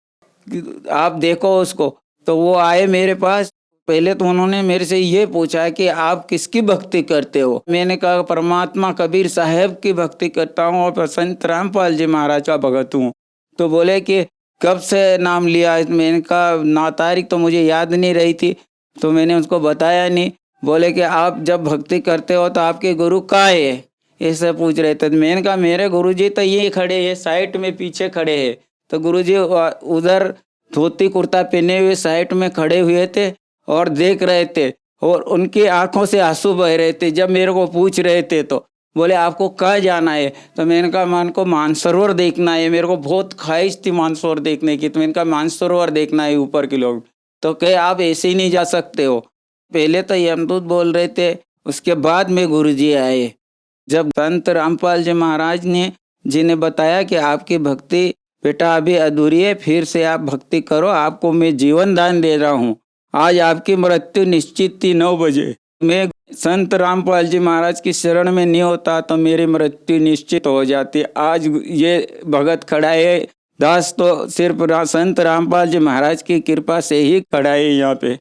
आप देखो उसको। तो वो आए मेरे पास। पहले तो उन्होंने मेरे से ये पूछा कि आप किसकी भक्ति करते हो। मैंने कहा परमात्मा कबीर साहब की भक्ति करता हूँ और संत रामपाल जी महाराज का भगत हूँ। तो बोले कि कब से नाम लिया। मैंने कहा ना तारीख तो मुझे याद नहीं रही थी, तो मैंने उसको बताया नहीं। बोले कि आप जब भक्ति करते हो तो आपके गुरु कहाँ है, ऐसे पूछ रहे थे। मैंने कहा मेरे गुरुजी तो ये खड़े हैं, साइड में पीछे खड़े हैं। तो गुरुजी उधर धोती कुर्ता पहने हुए साइड में खड़े हुए थे और देख रहे थे और उनकी आंखों से आंसू बह रहे थे जब मेरे को पूछ रहे थे। तो बोले आपको कहाँ जाना है। तो मैंने कहा मन को मानसरोवर देखना है, मेरे को बहुत ख्वाहिश थी मानसरोवर देखने की। तो मैंने कहा मानसरोवर देखना है ऊपर के लोग। तो कहे आप ऐसे ही नहीं जा सकते हो। पहले तो यमदूत बोल रहे थे, उसके बाद में गुरुजी आए। जब संत रामपाल जी महाराज ने जिन्हें बताया कि आपकी भक्ति बेटा अभी अधूरी है, फिर से आप भक्ति करो, आपको मैं जीवन दान दे रहा हूँ। आज आपकी मृत्यु निश्चित थी 9 बजे। मैं संत रामपाल जी महाराज की शरण में नहीं होता तो मेरी मृत्यु निश्चित हो जाती। आज ये भगत खड़ा है, दास तो सिर्फ संत रामपाल जी महाराज की कृपा से ही खड़ा है यहाँ पे।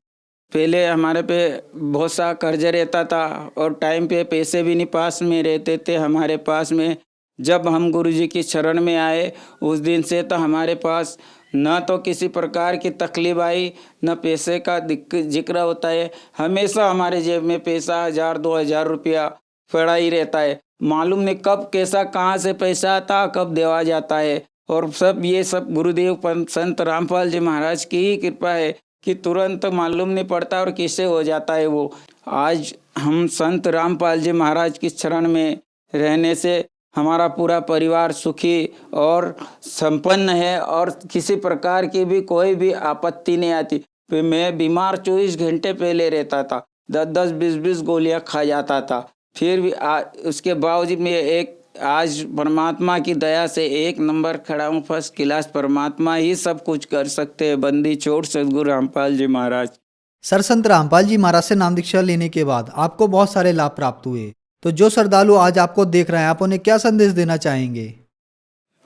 पहले हमारे पे बहुत सा कर्ज रहता था और टाइम पे पैसे भी नहीं पास में रहते थे हमारे पास में। जब हम गुरुजी की शरण में आए उस दिन से तो हमारे पास न तो किसी प्रकार की तकलीफ आई, न पैसे का जिक्र होता है। हमेशा हमारे जेब में पैसा 1000-2000 रुपया पड़ा ही रहता है। मालूम नहीं कब कैसा कहाँ से पैसा आता, कब देवा जाता है। और ये सब गुरुदेव संत रामपाल जी महाराज की ही कृपा है कि तुरंत मालूम नहीं पड़ता और किसे हो जाता है वो। आज हम संत रामपाल जी महाराज की शरण में रहने से हमारा पूरा परिवार सुखी और संपन्न है और किसी प्रकार की भी कोई भी आपत्ति नहीं आती। मैं बीमार 24 घंटे पहले रहता था, 10-10, 20-20 गोलियां खा जाता था। फिर भी उसके बावजूद मैं आज परमात्मा की दया से 1 नंबर खड़ा हूँ, फर्स्ट क्लास। परमात्मा ही सब कुछ कर सकते हैं, बंदी छोड़ सदगुरु रामपाल जी महाराज।
सर, संत रामपाल जी महाराज से नाम दीक्षा लेने के बाद आपको बहुत सारे लाभ प्राप्त हुए, तो जो श्रद्धालु आज आपको देख रहे हैं, आप उन्हें क्या संदेश देना चाहेंगे?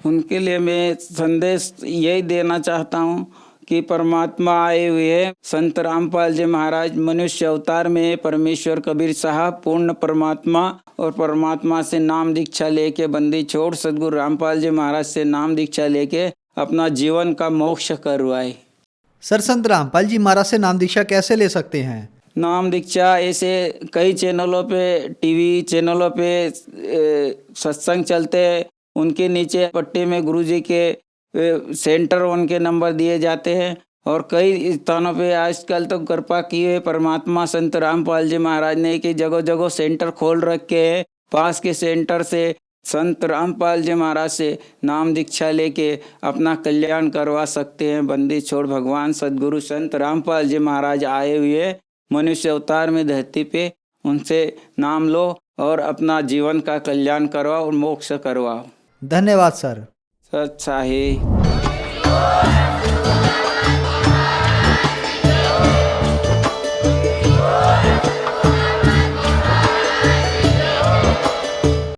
उनके लिए मैं संदेश यही देना चाहता हूँ कि परमात्मा आए हुए हैं। संत रामपाल जी महाराज मनुष्य अवतार में परमेश्वर कबीर साहब पूर्ण परमात्मा, और परमात्मा से नाम दीक्षा लेके बंदी छोड़ सदगुरु रामपाल जी महाराज से नाम दीक्षा लेके अपना जीवन का मोक्ष करवाए।
सर, संत रामपाल जी महाराज से नाम दीक्षा कैसे ले सकते हैं?
नाम दीक्षा ऐसे कई चैनलों पे, टीवी चैनलों पे सत्संग चलते हैं। उनके नीचे पट्टी में गुरुजी के सेंटर उनके नंबर दिए जाते हैं। और कई स्थानों पे आजकल तो कृपा की है परमात्मा संत रामपाल जी महाराज ने कि जगह जगह सेंटर खोल रखे हैं। पास के सेंटर से संत रामपाल जी महाराज से नाम दीक्षा लेके अपना कल्याण करवा सकते हैं। बंदी छोड़ भगवान सदगुरु संत रामपाल जी महाराज आए हुए मनुष्य अवतार में धरती पे, उनसे नाम लो और अपना जीवन का कल्याण करवाओ और मोक्ष करवाओ।
धन्यवाद सर।
अच्छा है।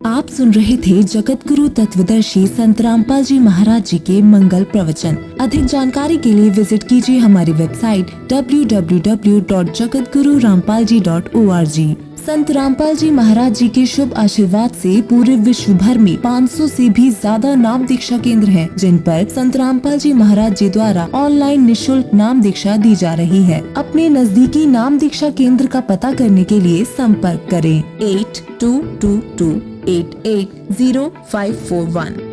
आप सुन रहे थे जगत गुरु तत्वदर्शी संत रामपाल जी महाराज जी के मंगल प्रवचन। अधिक जानकारी के लिए विजिट कीजिए हमारी वेबसाइट www.jagatgururampalji.org। संत रामपाल जी महाराज जी के शुभ आशीर्वाद से पूरे विश्व भर में 500 से भी ज्यादा नाम दीक्षा केंद्र हैं, जिन पर संत रामपाल जी महाराज जी द्वारा ऑनलाइन निशुल्क नाम दीक्षा दी जा रही है। अपने नजदीकी नाम दीक्षा केंद्र का पता करने के लिए संपर्क करें 8222880541।